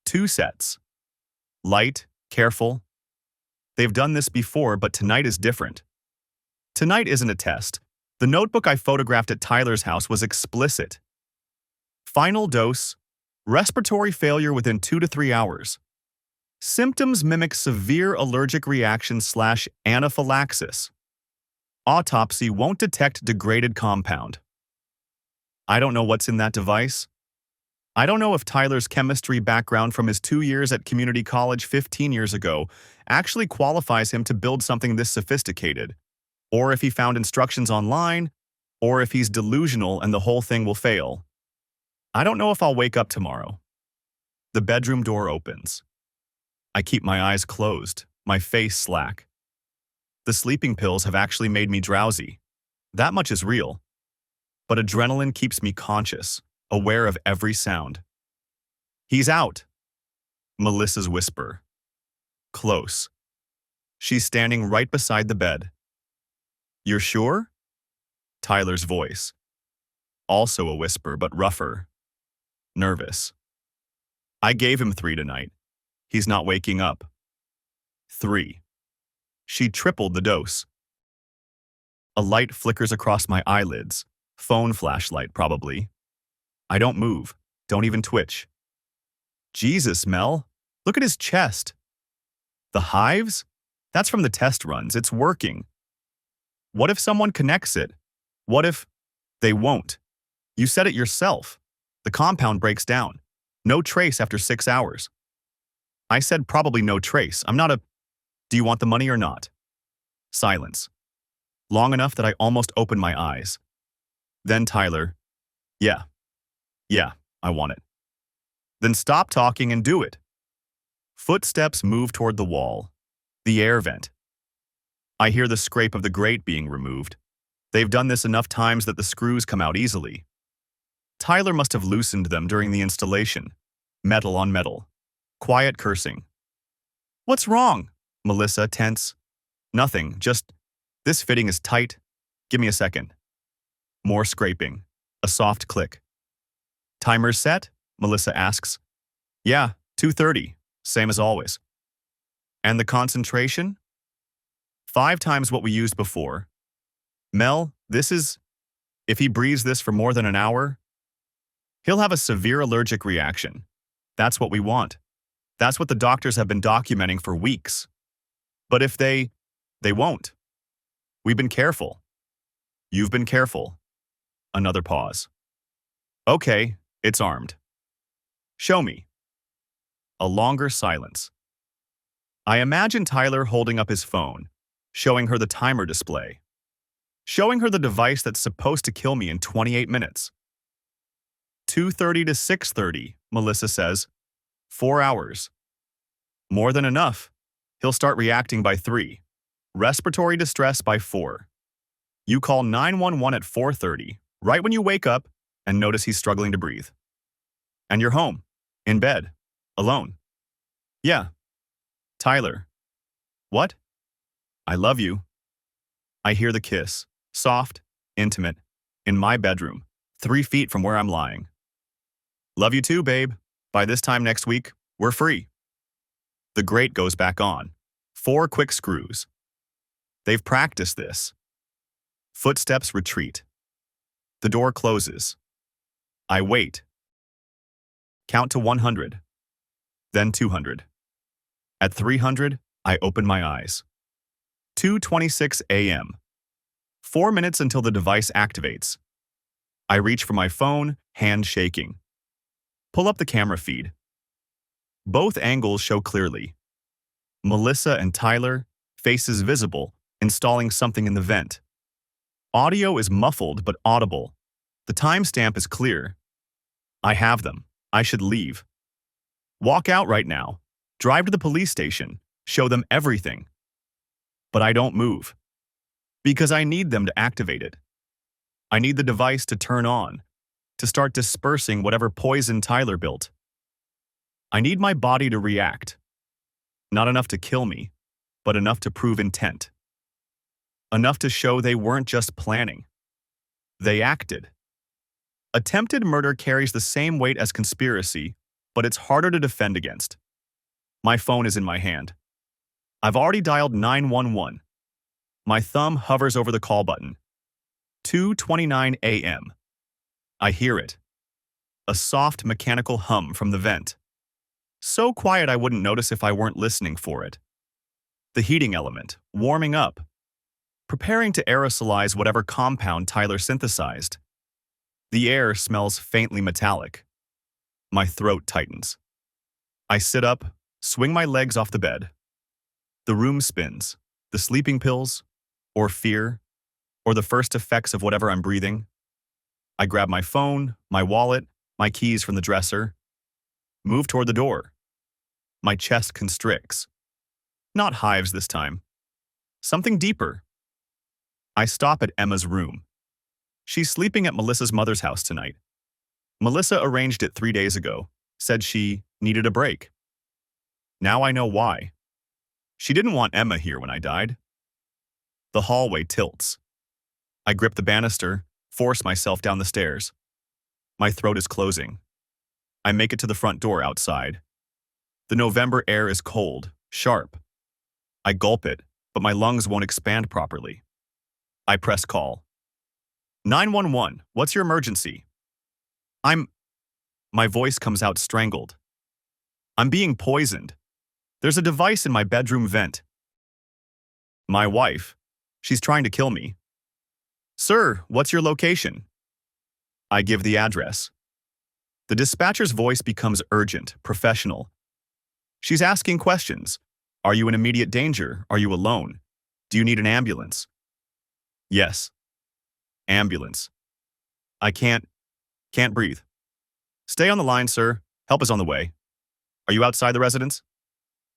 2 sets. Light, careful. They've done this before, but tonight is different. Tonight isn't a test. The notebook I photographed at Tyler's house was explicit. Final dose. Respiratory failure within 2 to 3 hours. Symptoms mimic severe allergic reaction/anaphylaxis. Autopsy won't detect degraded compound. I don't know what's in that device. I don't know if Tyler's chemistry background from his 2 years at community college 15 years ago actually qualifies him to build something this sophisticated, or if he found instructions online, or if he's delusional and the whole thing will fail. I don't know if I'll wake up tomorrow. The bedroom door opens. I keep my eyes closed, my face slack. The sleeping pills have actually made me drowsy. That much is real. But adrenaline keeps me conscious, aware of every sound. He's out. Melissa's whisper. Close. She's standing right beside the bed. You're sure? Tyler's voice. Also a whisper, but rougher. Nervous. I gave him 3 tonight. He's not waking up. 3. She tripled the dose. A light flickers across my eyelids. Phone flashlight, probably. I don't move. Don't even twitch. Jesus, Mel. Look at his chest. The hives? That's from the test runs. It's working. What if someone connects it? What if they won't? You said it yourself. The compound breaks down. No trace after 6 hours. I said probably no trace. I'm not a... Do you want the money or not? Silence. Long enough that I almost opened my eyes. Then Tyler, yeah, I want it. Then stop talking and do it. Footsteps move toward the wall. The air vent. I hear the scrape of the grate being removed. They've done this enough times that the screws come out easily. Tyler must have loosened them during the installation. Metal on metal. Quiet cursing. What's wrong? Melissa, tense. Nothing, just, this fitting is tight. Give me a second. More scraping. A soft click. Timer set? Melissa asks. Yeah, 2:30. Same as always. And the concentration? 5 times what we used before. Mel, this is... If he breathes this for more than an hour, he'll have a severe allergic reaction. That's what we want. That's what the doctors have been documenting for weeks. But if they won't. We've been careful. You've been careful. Another pause. Okay, it's armed. Show me. A longer silence. I imagine Tyler holding up his phone, showing her the timer display. Showing her the device that's supposed to kill me in 28 minutes. 2:30 to 6:30, Melissa says. 4 hours. More than enough. He'll start reacting by 3. Respiratory distress by 4. You call 911 at 4:30, right when you wake up and notice he's struggling to breathe. And you're home, in bed, alone. Yeah. Tyler. What? I love you. I hear the kiss, soft, intimate, in my bedroom, 3 feet from where I'm lying. Love you too, babe. By this time next week, we're free. The grate goes back on. 4 quick screws. They've practiced this. Footsteps retreat. The door closes. I wait. Count to 100. Then 200. At 300, I open my eyes. 2:26 a.m. 4 minutes until the device activates. I reach for my phone, hand shaking. Pull up the camera feed. Both angles show clearly. Melissa and Tyler, faces visible, installing something in the vent. Audio is muffled but audible. The timestamp is clear. I have them. I should leave. Walk out right now. Drive to the police station. Show them everything. But I don't move. Because I need them to activate it. I need the device to turn on, to start dispersing whatever poison Tyler built. I need my body to react. Not enough to kill me, but enough to prove intent. Enough to show they weren't just planning. They acted. Attempted murder carries the same weight as conspiracy, but it's harder to defend against. My phone is in my hand. I've already dialed 911. My thumb hovers over the call button. 2:29 a.m. I hear it. A soft mechanical hum from the vent. So quiet I wouldn't notice if I weren't listening for it. The heating element, warming up, preparing to aerosolize whatever compound Tyler synthesized. The air smells faintly metallic. My throat tightens. I sit up, swing my legs off the bed. The room spins. The sleeping pills, or fear, or the first effects of whatever I'm breathing. I grab my phone, my wallet, my keys from the dresser. Move toward the door. My chest constricts. Not hives this time. Something deeper. I stop at Emma's room. She's sleeping at Melissa's mother's house tonight. Melissa arranged it 3 days ago, said she needed a break. Now I know why. She didn't want Emma here when I died. The hallway tilts. I grip the banister, force myself down the stairs. My throat is closing. I make it to the front door outside. The November air is cold, sharp. I gulp it, but my lungs won't expand properly. I press call. 911, what's your emergency? My voice comes out strangled. I'm being poisoned. There's a device in my bedroom vent. My wife. She's trying to kill me. Sir, what's your location? I give the address. The dispatcher's voice becomes urgent, professional. She's asking questions. Are you in immediate danger? Are you alone? Do you need an ambulance? Yes. Ambulance. I can't breathe. Stay on the line, sir. Help is on the way. Are you outside the residence?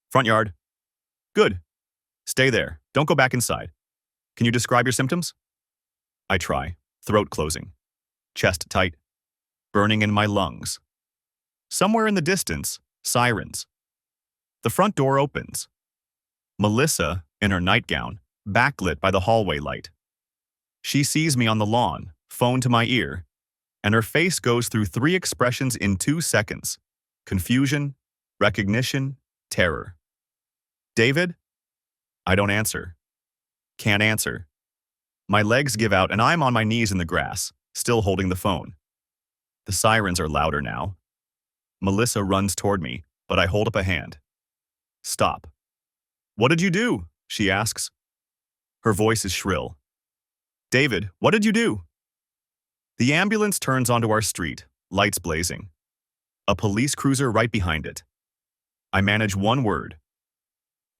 Front yard. Good. Stay there. Don't go back inside. Can you describe your symptoms? I try. Throat closing. Chest tight. Burning in my lungs. Somewhere in the distance, sirens. The front door opens. Melissa, in her nightgown, backlit by the hallway light. She sees me on the lawn, phone to my ear, and her face goes through 3 expressions in 2 seconds. Confusion, recognition, terror. David? I don't answer. Can't answer. My legs give out and I'm on my knees in the grass, still holding the phone. The sirens are louder now. Melissa runs toward me, but I hold up a hand. Stop. What did you do? She asks. Her voice is shrill. David, what did you do? The ambulance turns onto our street, lights blazing. A police cruiser right behind it. I manage one word.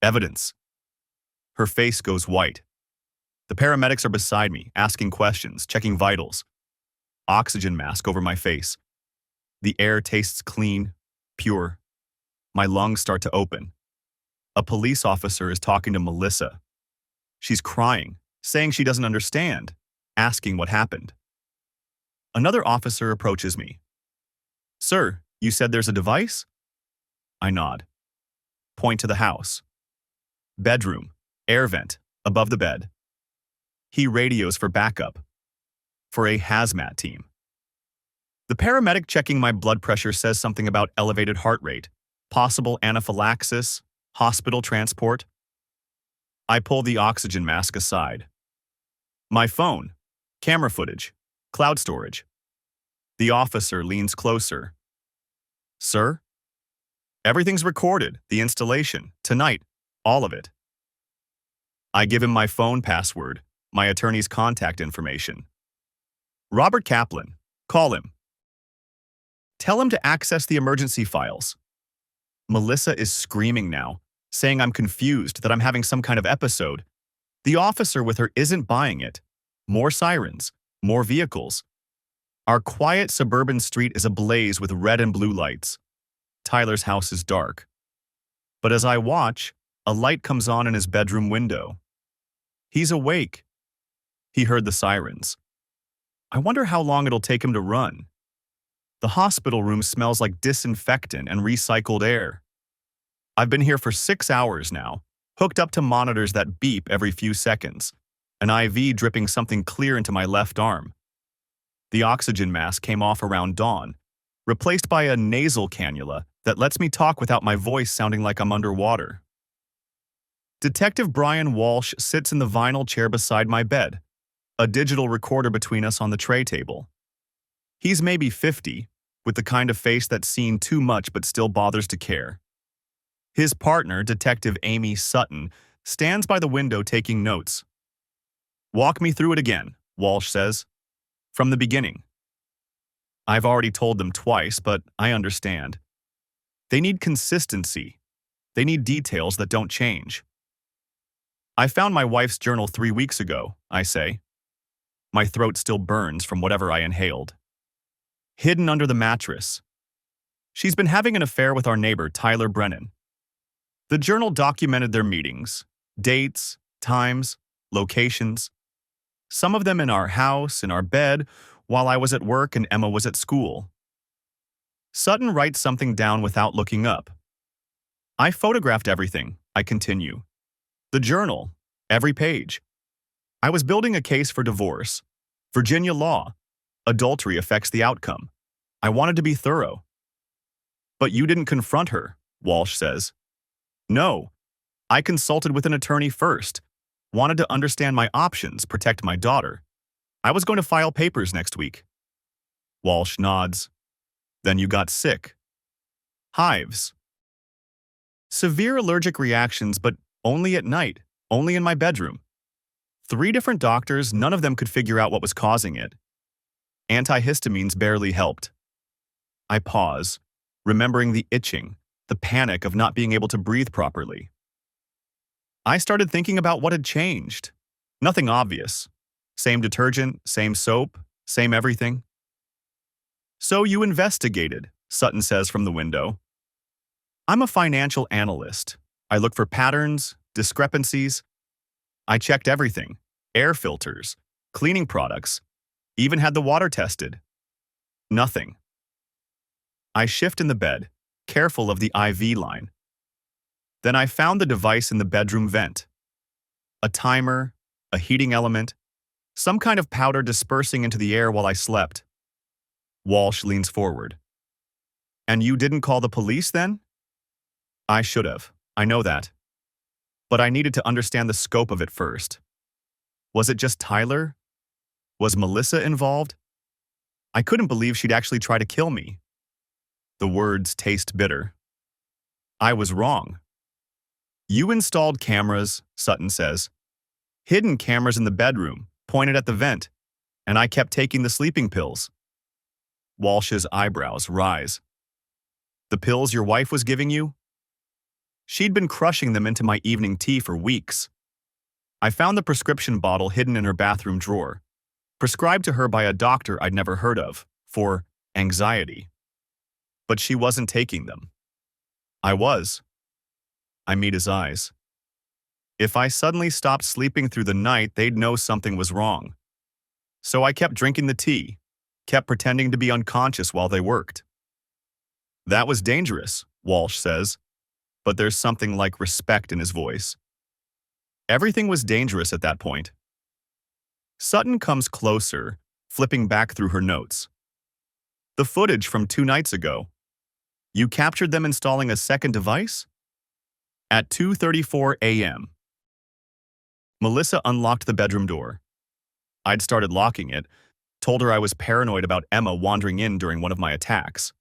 Evidence. Her face goes white. The paramedics are beside me, asking questions, checking vitals. Oxygen mask over my face. The air tastes clean, pure. My lungs start to open. A police officer is talking to Melissa. She's crying, saying she doesn't understand, asking what happened. Another officer approaches me. Sir, you said there's a device? I nod. Point to the house. Bedroom, air vent, above the bed. He radios for backup. For a hazmat team. The paramedic checking my blood pressure says something about elevated heart rate, possible anaphylaxis, hospital transport. I pull the oxygen mask aside. My phone, camera footage, cloud storage. The officer leans closer. Sir? Everything's recorded, the installation, tonight, all of it. I give him my phone password, my attorney's contact information. Robert Kaplan, call him. Tell him to access the emergency files. Melissa is screaming now, saying I'm confused, that I'm having some kind of episode. The officer with her isn't buying it. More sirens, more vehicles. Our quiet suburban street is ablaze with red and blue lights. Tyler's house is dark. But as I watch, a light comes on in his bedroom window. He's awake. He heard the sirens. I wonder how long it'll take him to run. The hospital room smells like disinfectant and recycled air. I've been here for 6 hours now, hooked up to monitors that beep every few seconds, an IV dripping something clear into my left arm. The oxygen mask came off around dawn, replaced by a nasal cannula that lets me talk without my voice sounding like I'm underwater. Detective Brian Walsh sits in the vinyl chair beside my bed, a digital recorder between us on the tray table. He's maybe 50, with the kind of face that's seen too much but still bothers to care. His partner, Detective Amy Sutton, stands by the window taking notes. "Walk me through it again," Walsh says. "From the beginning." I've already told them twice, but I understand. They need consistency. They need details that don't change. "I found my wife's journal 3 weeks ago," I say. My throat still burns from whatever I inhaled. "Hidden under the mattress. She's been having an affair with our neighbor, Tyler Brennan. The journal documented their meetings, dates, times, locations. Some of them in our house, in our bed, while I was at work and Emma was at school." Sutton writes something down without looking up. "I photographed everything," I continue. "The journal, every page. I was building a case for divorce. Virginia law. Adultery affects the outcome. I wanted to be thorough." "But you didn't confront her," Walsh says. "No. I consulted with an attorney first. Wanted to understand my options, protect my daughter. I was going to file papers next week." Walsh nods. "Then you got sick." "Hives. Severe allergic reactions, but only at night, only in my bedroom. 3 different doctors, none of them could figure out what was causing it. Antihistamines barely helped." I pause, remembering the itching, the panic of not being able to breathe properly. I started thinking about what had changed. Nothing obvious. Same detergent, same soap, same everything. "So you investigated," Sutton says from the window. "I'm a financial analyst. I look for patterns, discrepancies. I checked everything. Air filters, cleaning products, even had the water tested. Nothing." I shift in the bed, careful of the IV line. Then I found the device in the bedroom vent. A timer, a heating element, some kind of powder dispersing into the air while I slept. Walsh leans forward. "And you didn't call the police then?" "I should have. I know that. But I needed to understand the scope of it first. Was it just Tyler? Was Melissa involved? I couldn't believe she'd actually try to kill me." The words taste bitter. "I was wrong." "You installed cameras," Sutton says. "Hidden cameras in the bedroom, pointed at the vent, and I kept taking the sleeping pills." Walsh's eyebrows rise. "The pills your wife was giving you?" "She'd been crushing them into my evening tea for weeks. I found the prescription bottle hidden in her bathroom drawer, prescribed to her by a doctor I'd never heard of, for anxiety. But she wasn't taking them. I was." I meet his eyes. If I suddenly stopped sleeping through the night, they'd know something was wrong. So I kept drinking the tea, kept pretending to be unconscious while they worked. "That was dangerous," Walsh says, but there's something like respect in his voice. "Everything was dangerous at that point." Sutton comes closer, flipping back through her notes. "The footage from 2 nights ago. You captured them installing a second device?" "At 2:34 a.m. Melissa unlocked the bedroom door. I'd started locking it, told her I was paranoid about Emma wandering in during one of my attacks.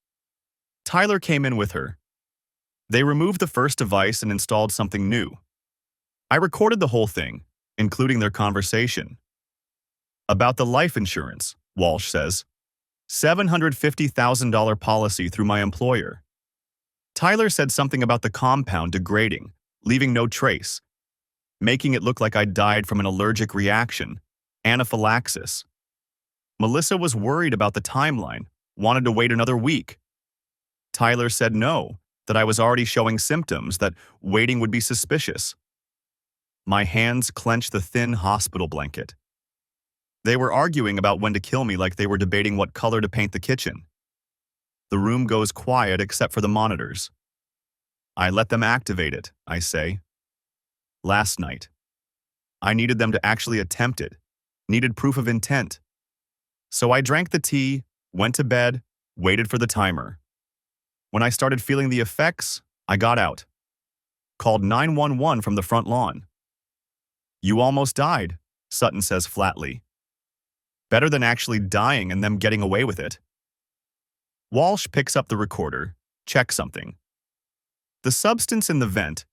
Tyler came in with her. They removed the first device and installed something new. I recorded the whole thing, including their conversation. About the life insurance, Walsh says. $750,000 policy through my employer. Tyler said something about the compound degrading, leaving no trace, making it look like I died from an allergic reaction, anaphylaxis. Melissa was worried about the timeline, wanted to wait another week. Tyler said no, that I was already showing symptoms, that waiting would be suspicious. My hands clenched the thin hospital blanket. They were arguing about when to kill me like they were debating what color to paint the kitchen. The room goes quiet except for the monitors. I let them activate it, I say. Last night. I needed them to actually attempt it, needed proof of intent. So I drank the tea, went to bed, waited for the timer. When I started feeling the effects, I got out. Called 911 from the front lawn. You almost died, Sutton says flatly. Better than actually dying and them getting away with it. Walsh picks up the recorder, checks something. The substance in the vent,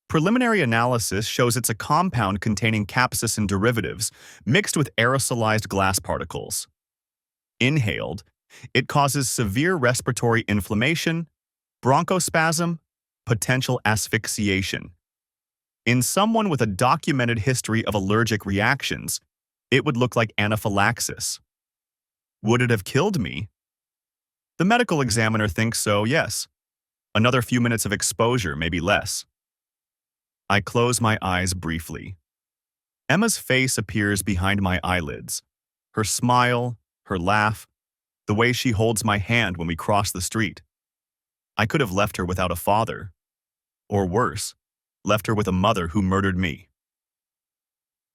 preliminary analysis shows it's a compound containing capsaicin derivatives mixed with aerosolized glass particles. Inhaled, it causes severe respiratory inflammation, bronchospasm, potential asphyxiation. In someone with a documented history of allergic reactions, it would look like anaphylaxis. Would it have killed me? The medical examiner thinks so, yes. Another few minutes of exposure, maybe less. I close my eyes briefly. Emma's face appears behind my eyelids. Her smile, her laugh, the way she holds my hand when we cross the street. I could have left her without a father. Or worse, left her with a mother who murdered me.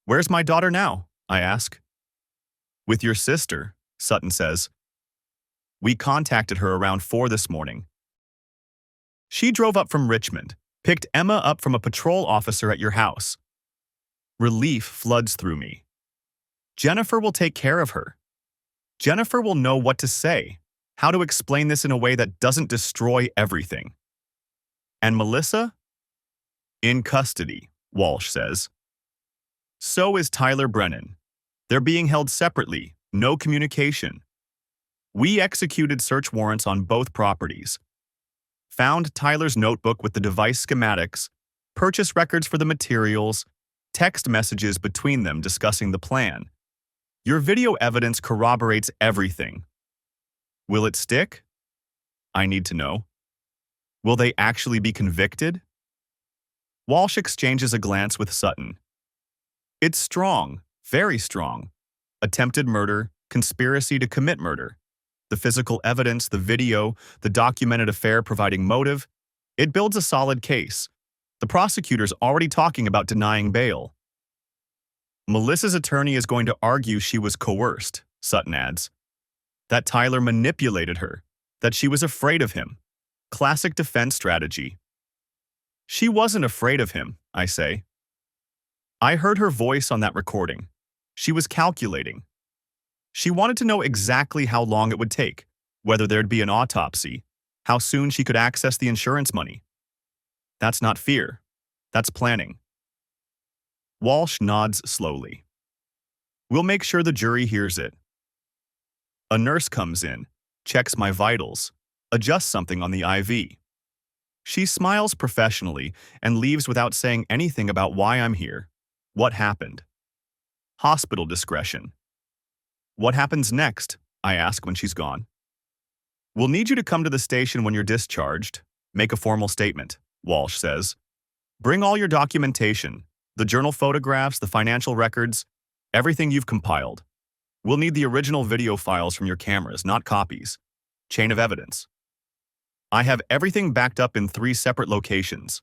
Where's my daughter now? I ask. With your sister, Sutton says. We contacted her around 4 this morning. She drove up from Richmond, picked Emma up from a patrol officer at your house. Relief floods through me. Jennifer will take care of her. Jennifer will know what to say, how to explain this in a way that doesn't destroy everything. And Melissa? In custody, Walsh says. So is Tyler Brennan. They're being held separately, no communication. We executed search warrants on both properties. Found Tyler's notebook with the device schematics, purchase records for the materials, text messages between them discussing the plan. Your video evidence corroborates everything. Will it stick? I need to know. Will they actually be convicted? Walsh exchanges a glance with Sutton. It's strong, very strong. Attempted murder, conspiracy to commit murder. The physical evidence, the video, the documented affair providing motive. It builds a solid case. The prosecutor's already talking about denying bail. Melissa's attorney is going to argue she was coerced, Sutton adds. That Tyler manipulated her, that she was afraid of him. Classic defense strategy. She wasn't afraid of him, I say. I heard her voice on that recording. She was calculating. She wanted to know exactly how long it would take, whether there'd be an autopsy, how soon she could access the insurance money. That's not fear. That's planning. Walsh nods slowly. We'll make sure the jury hears it. A nurse comes in, checks my vitals, adjusts something on the IV. She smiles professionally and leaves without saying anything about why I'm here, what happened. Hospital discretion. What happens next? I ask when she's gone. We'll need you to come to the station when you're discharged. Make a formal statement, Walsh says. Bring all your documentation, the journal photographs, the financial records, everything you've compiled. We'll need the original video files from your cameras, not copies. Chain of evidence. I have everything backed up in 3 separate locations.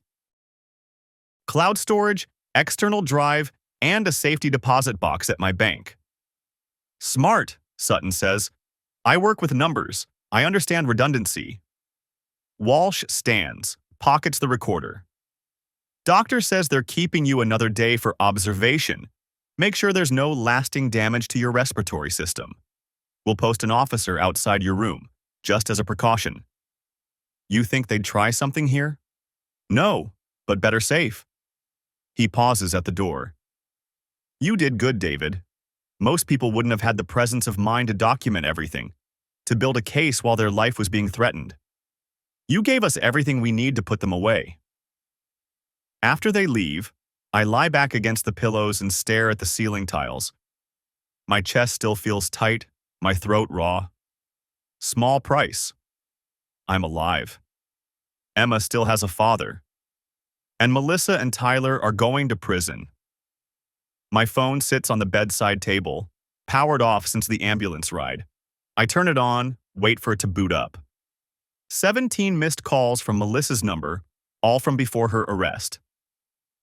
Cloud storage, external drive, and a safety deposit box at my bank. Smart, Sutton says. I work with numbers. I understand redundancy. Walsh stands, pockets the recorder. Doctor says they're keeping you another day for observation. Make sure there's no lasting damage to your respiratory system. We'll post an officer outside your room, just as a precaution. You think they'd try something here? No, but better safe. He pauses at the door. You did good, David. Most people wouldn't have had the presence of mind to document everything, to build a case while their life was being threatened. You gave us everything we need to put them away. After they leave, I lie back against the pillows and stare at the ceiling tiles. My chest still feels tight, my throat raw. Small price. I'm alive. Emma still has a father. And Melissa and Tyler are going to prison. My phone sits on the bedside table, powered off since the ambulance ride. I turn it on, wait for it to boot up. 17 missed calls from Melissa's number, all from before her arrest.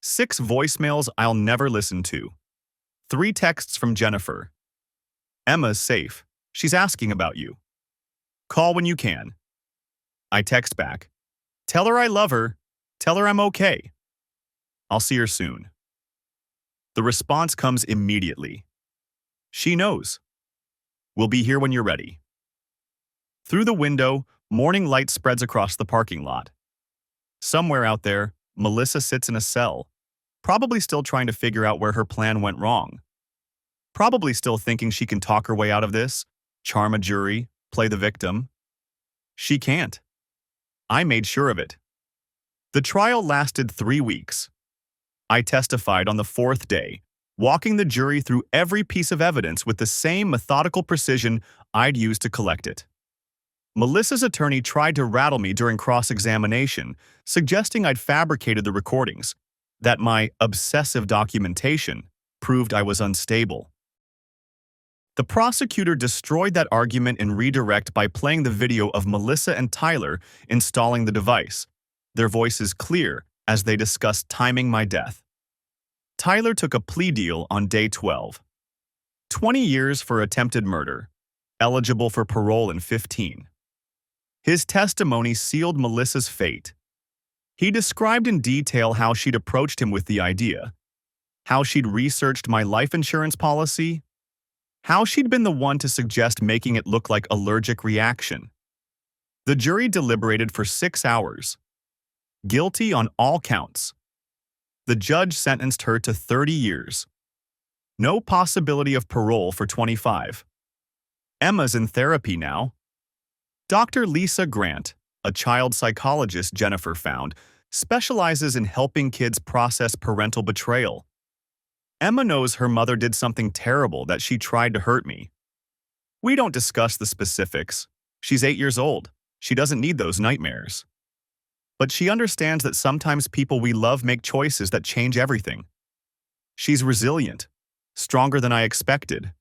6 voicemails I'll never listen to. 3 texts from Jennifer. Emma's safe. She's asking about you. Call when you can. I text back. Tell her I love her. Tell her I'm okay. I'll see her soon. The response comes immediately. She knows. We'll be here when you're ready. Through the window, morning light spreads across the parking lot. Somewhere out there, Melissa sits in a cell, probably still trying to figure out where her plan went wrong. Probably still thinking she can talk her way out of this, charm a jury, play the victim. She can't. I made sure of it. The trial lasted 3 weeks. I testified on the 4th day, walking the jury through every piece of evidence with the same methodical precision I'd used to collect it. Melissa's attorney tried to rattle me during cross-examination, suggesting I'd fabricated the recordings, that my obsessive documentation proved I was unstable. The prosecutor destroyed that argument in redirect by playing the video of Melissa and Tyler installing the device, their voices clear as they discussed timing my death. Tyler took a plea deal on day 12. 20 years for attempted murder, eligible for parole in 15. His testimony sealed Melissa's fate. He described in detail how she'd approached him with the idea, how she'd researched my life insurance policy, how she'd been the one to suggest making it look like allergic reaction. The jury deliberated for 6 hours. Guilty on all counts. The judge sentenced her to 30 years. No possibility of parole for 25. Emma's in therapy now. Dr. Lisa Grant, a child psychologist Jennifer found, specializes in helping kids process parental betrayal. Emma knows her mother did something terrible, that she tried to hurt me. We don't discuss the specifics. She's 8 years old. She doesn't need those nightmares. But she understands that sometimes people we love make choices that change everything. She's resilient, stronger than I expected.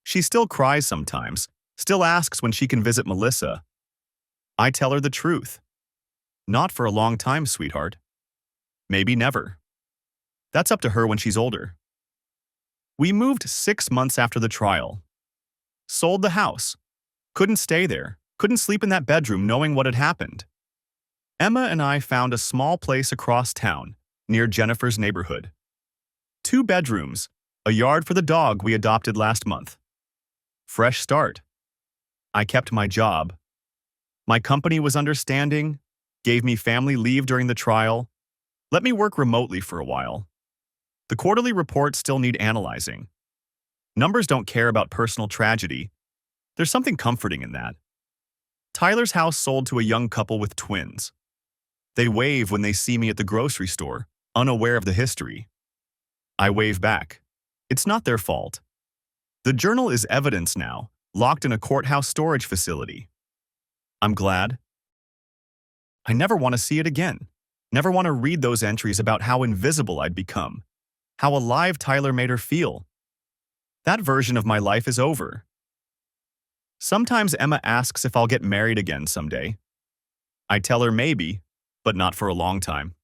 She still cries sometimes, still asks when she can visit Melissa. I tell her the truth. Not for a long time, sweetheart. Maybe never. That's up to her when she's older. We moved 6 months after the trial. Sold the house. Couldn't stay there. Couldn't sleep in that bedroom knowing what had happened. Emma and I found a small place across town, near Jennifer's neighborhood. 2 bedrooms, a yard for the dog we adopted last month. Fresh start. I kept my job. My company was understanding, gave me family leave during the trial, let me work remotely for a while. The quarterly reports still need analyzing. Numbers don't care about personal tragedy. There's something comforting in that. Tyler's house sold to a young couple with twins. They wave when they see me at the grocery store, unaware of the history. I wave back. It's not their fault. The journal is evidence now, locked in a courthouse storage facility. I'm glad. I never want to see it again. Never want to read those entries about how invisible I'd become, how alive Tyler made her feel. That version of my life is over. Sometimes Emma asks if I'll get married again someday. I tell her maybe, but not for a long time.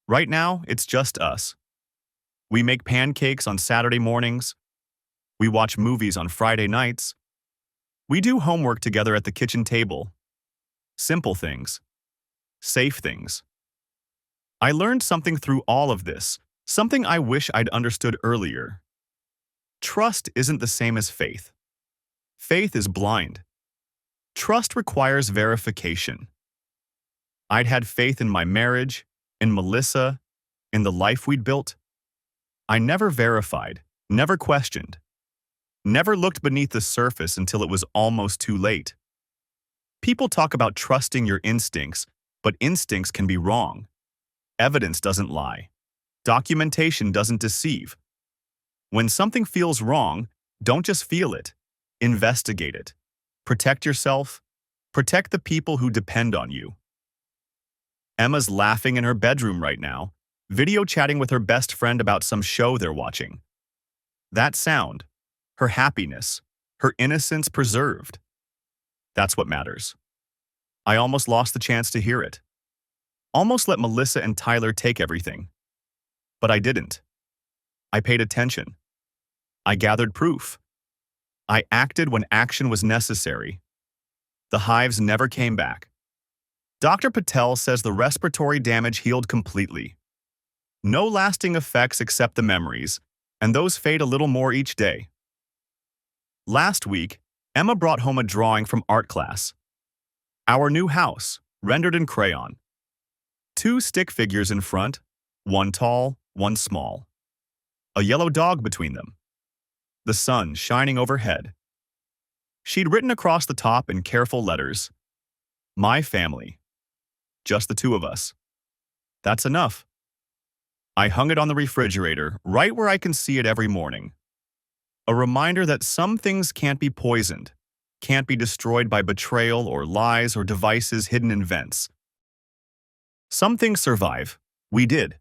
Right now, it's just us. We make pancakes on Saturday mornings. We watch movies on Friday nights. We do homework together at the kitchen table. Simple things. Safe things. I learned something through all of this, something I wish I'd understood earlier. Trust isn't the same as faith. Faith is blind. Trust requires verification. I'd had faith in my marriage, in Melissa, in the life we'd built. I never verified, never questioned, never looked beneath the surface until it was almost too late. People talk about trusting your instincts, but instincts can be wrong. Evidence doesn't lie. Documentation doesn't deceive. When something feels wrong, don't just feel it. Investigate it. Protect yourself. Protect the people who depend on you. Emma's laughing in her bedroom right now, video chatting with her best friend about some show they're watching. That sound, her happiness, her innocence preserved. That's what matters. I almost lost the chance to hear it. Almost let Melissa and Tyler take everything. But I didn't. I paid attention. I gathered proof. I acted when action was necessary. The hives never came back. Dr. Patel says the respiratory damage healed completely. No lasting effects except the memories, and those fade a little more each day. Last week, Emma brought home a drawing from art class. Our new house, rendered in crayon. 2 stick figures in front, one tall, one small. A yellow dog between them. The sun shining overhead. She'd written across the top in careful letters, "My family. Just the 2 of us. That's enough." I hung it on the refrigerator, right where I can see it every morning. A reminder that some things can't be poisoned, can't be destroyed by betrayal or lies or devices hidden in vents. Some things survive. We did.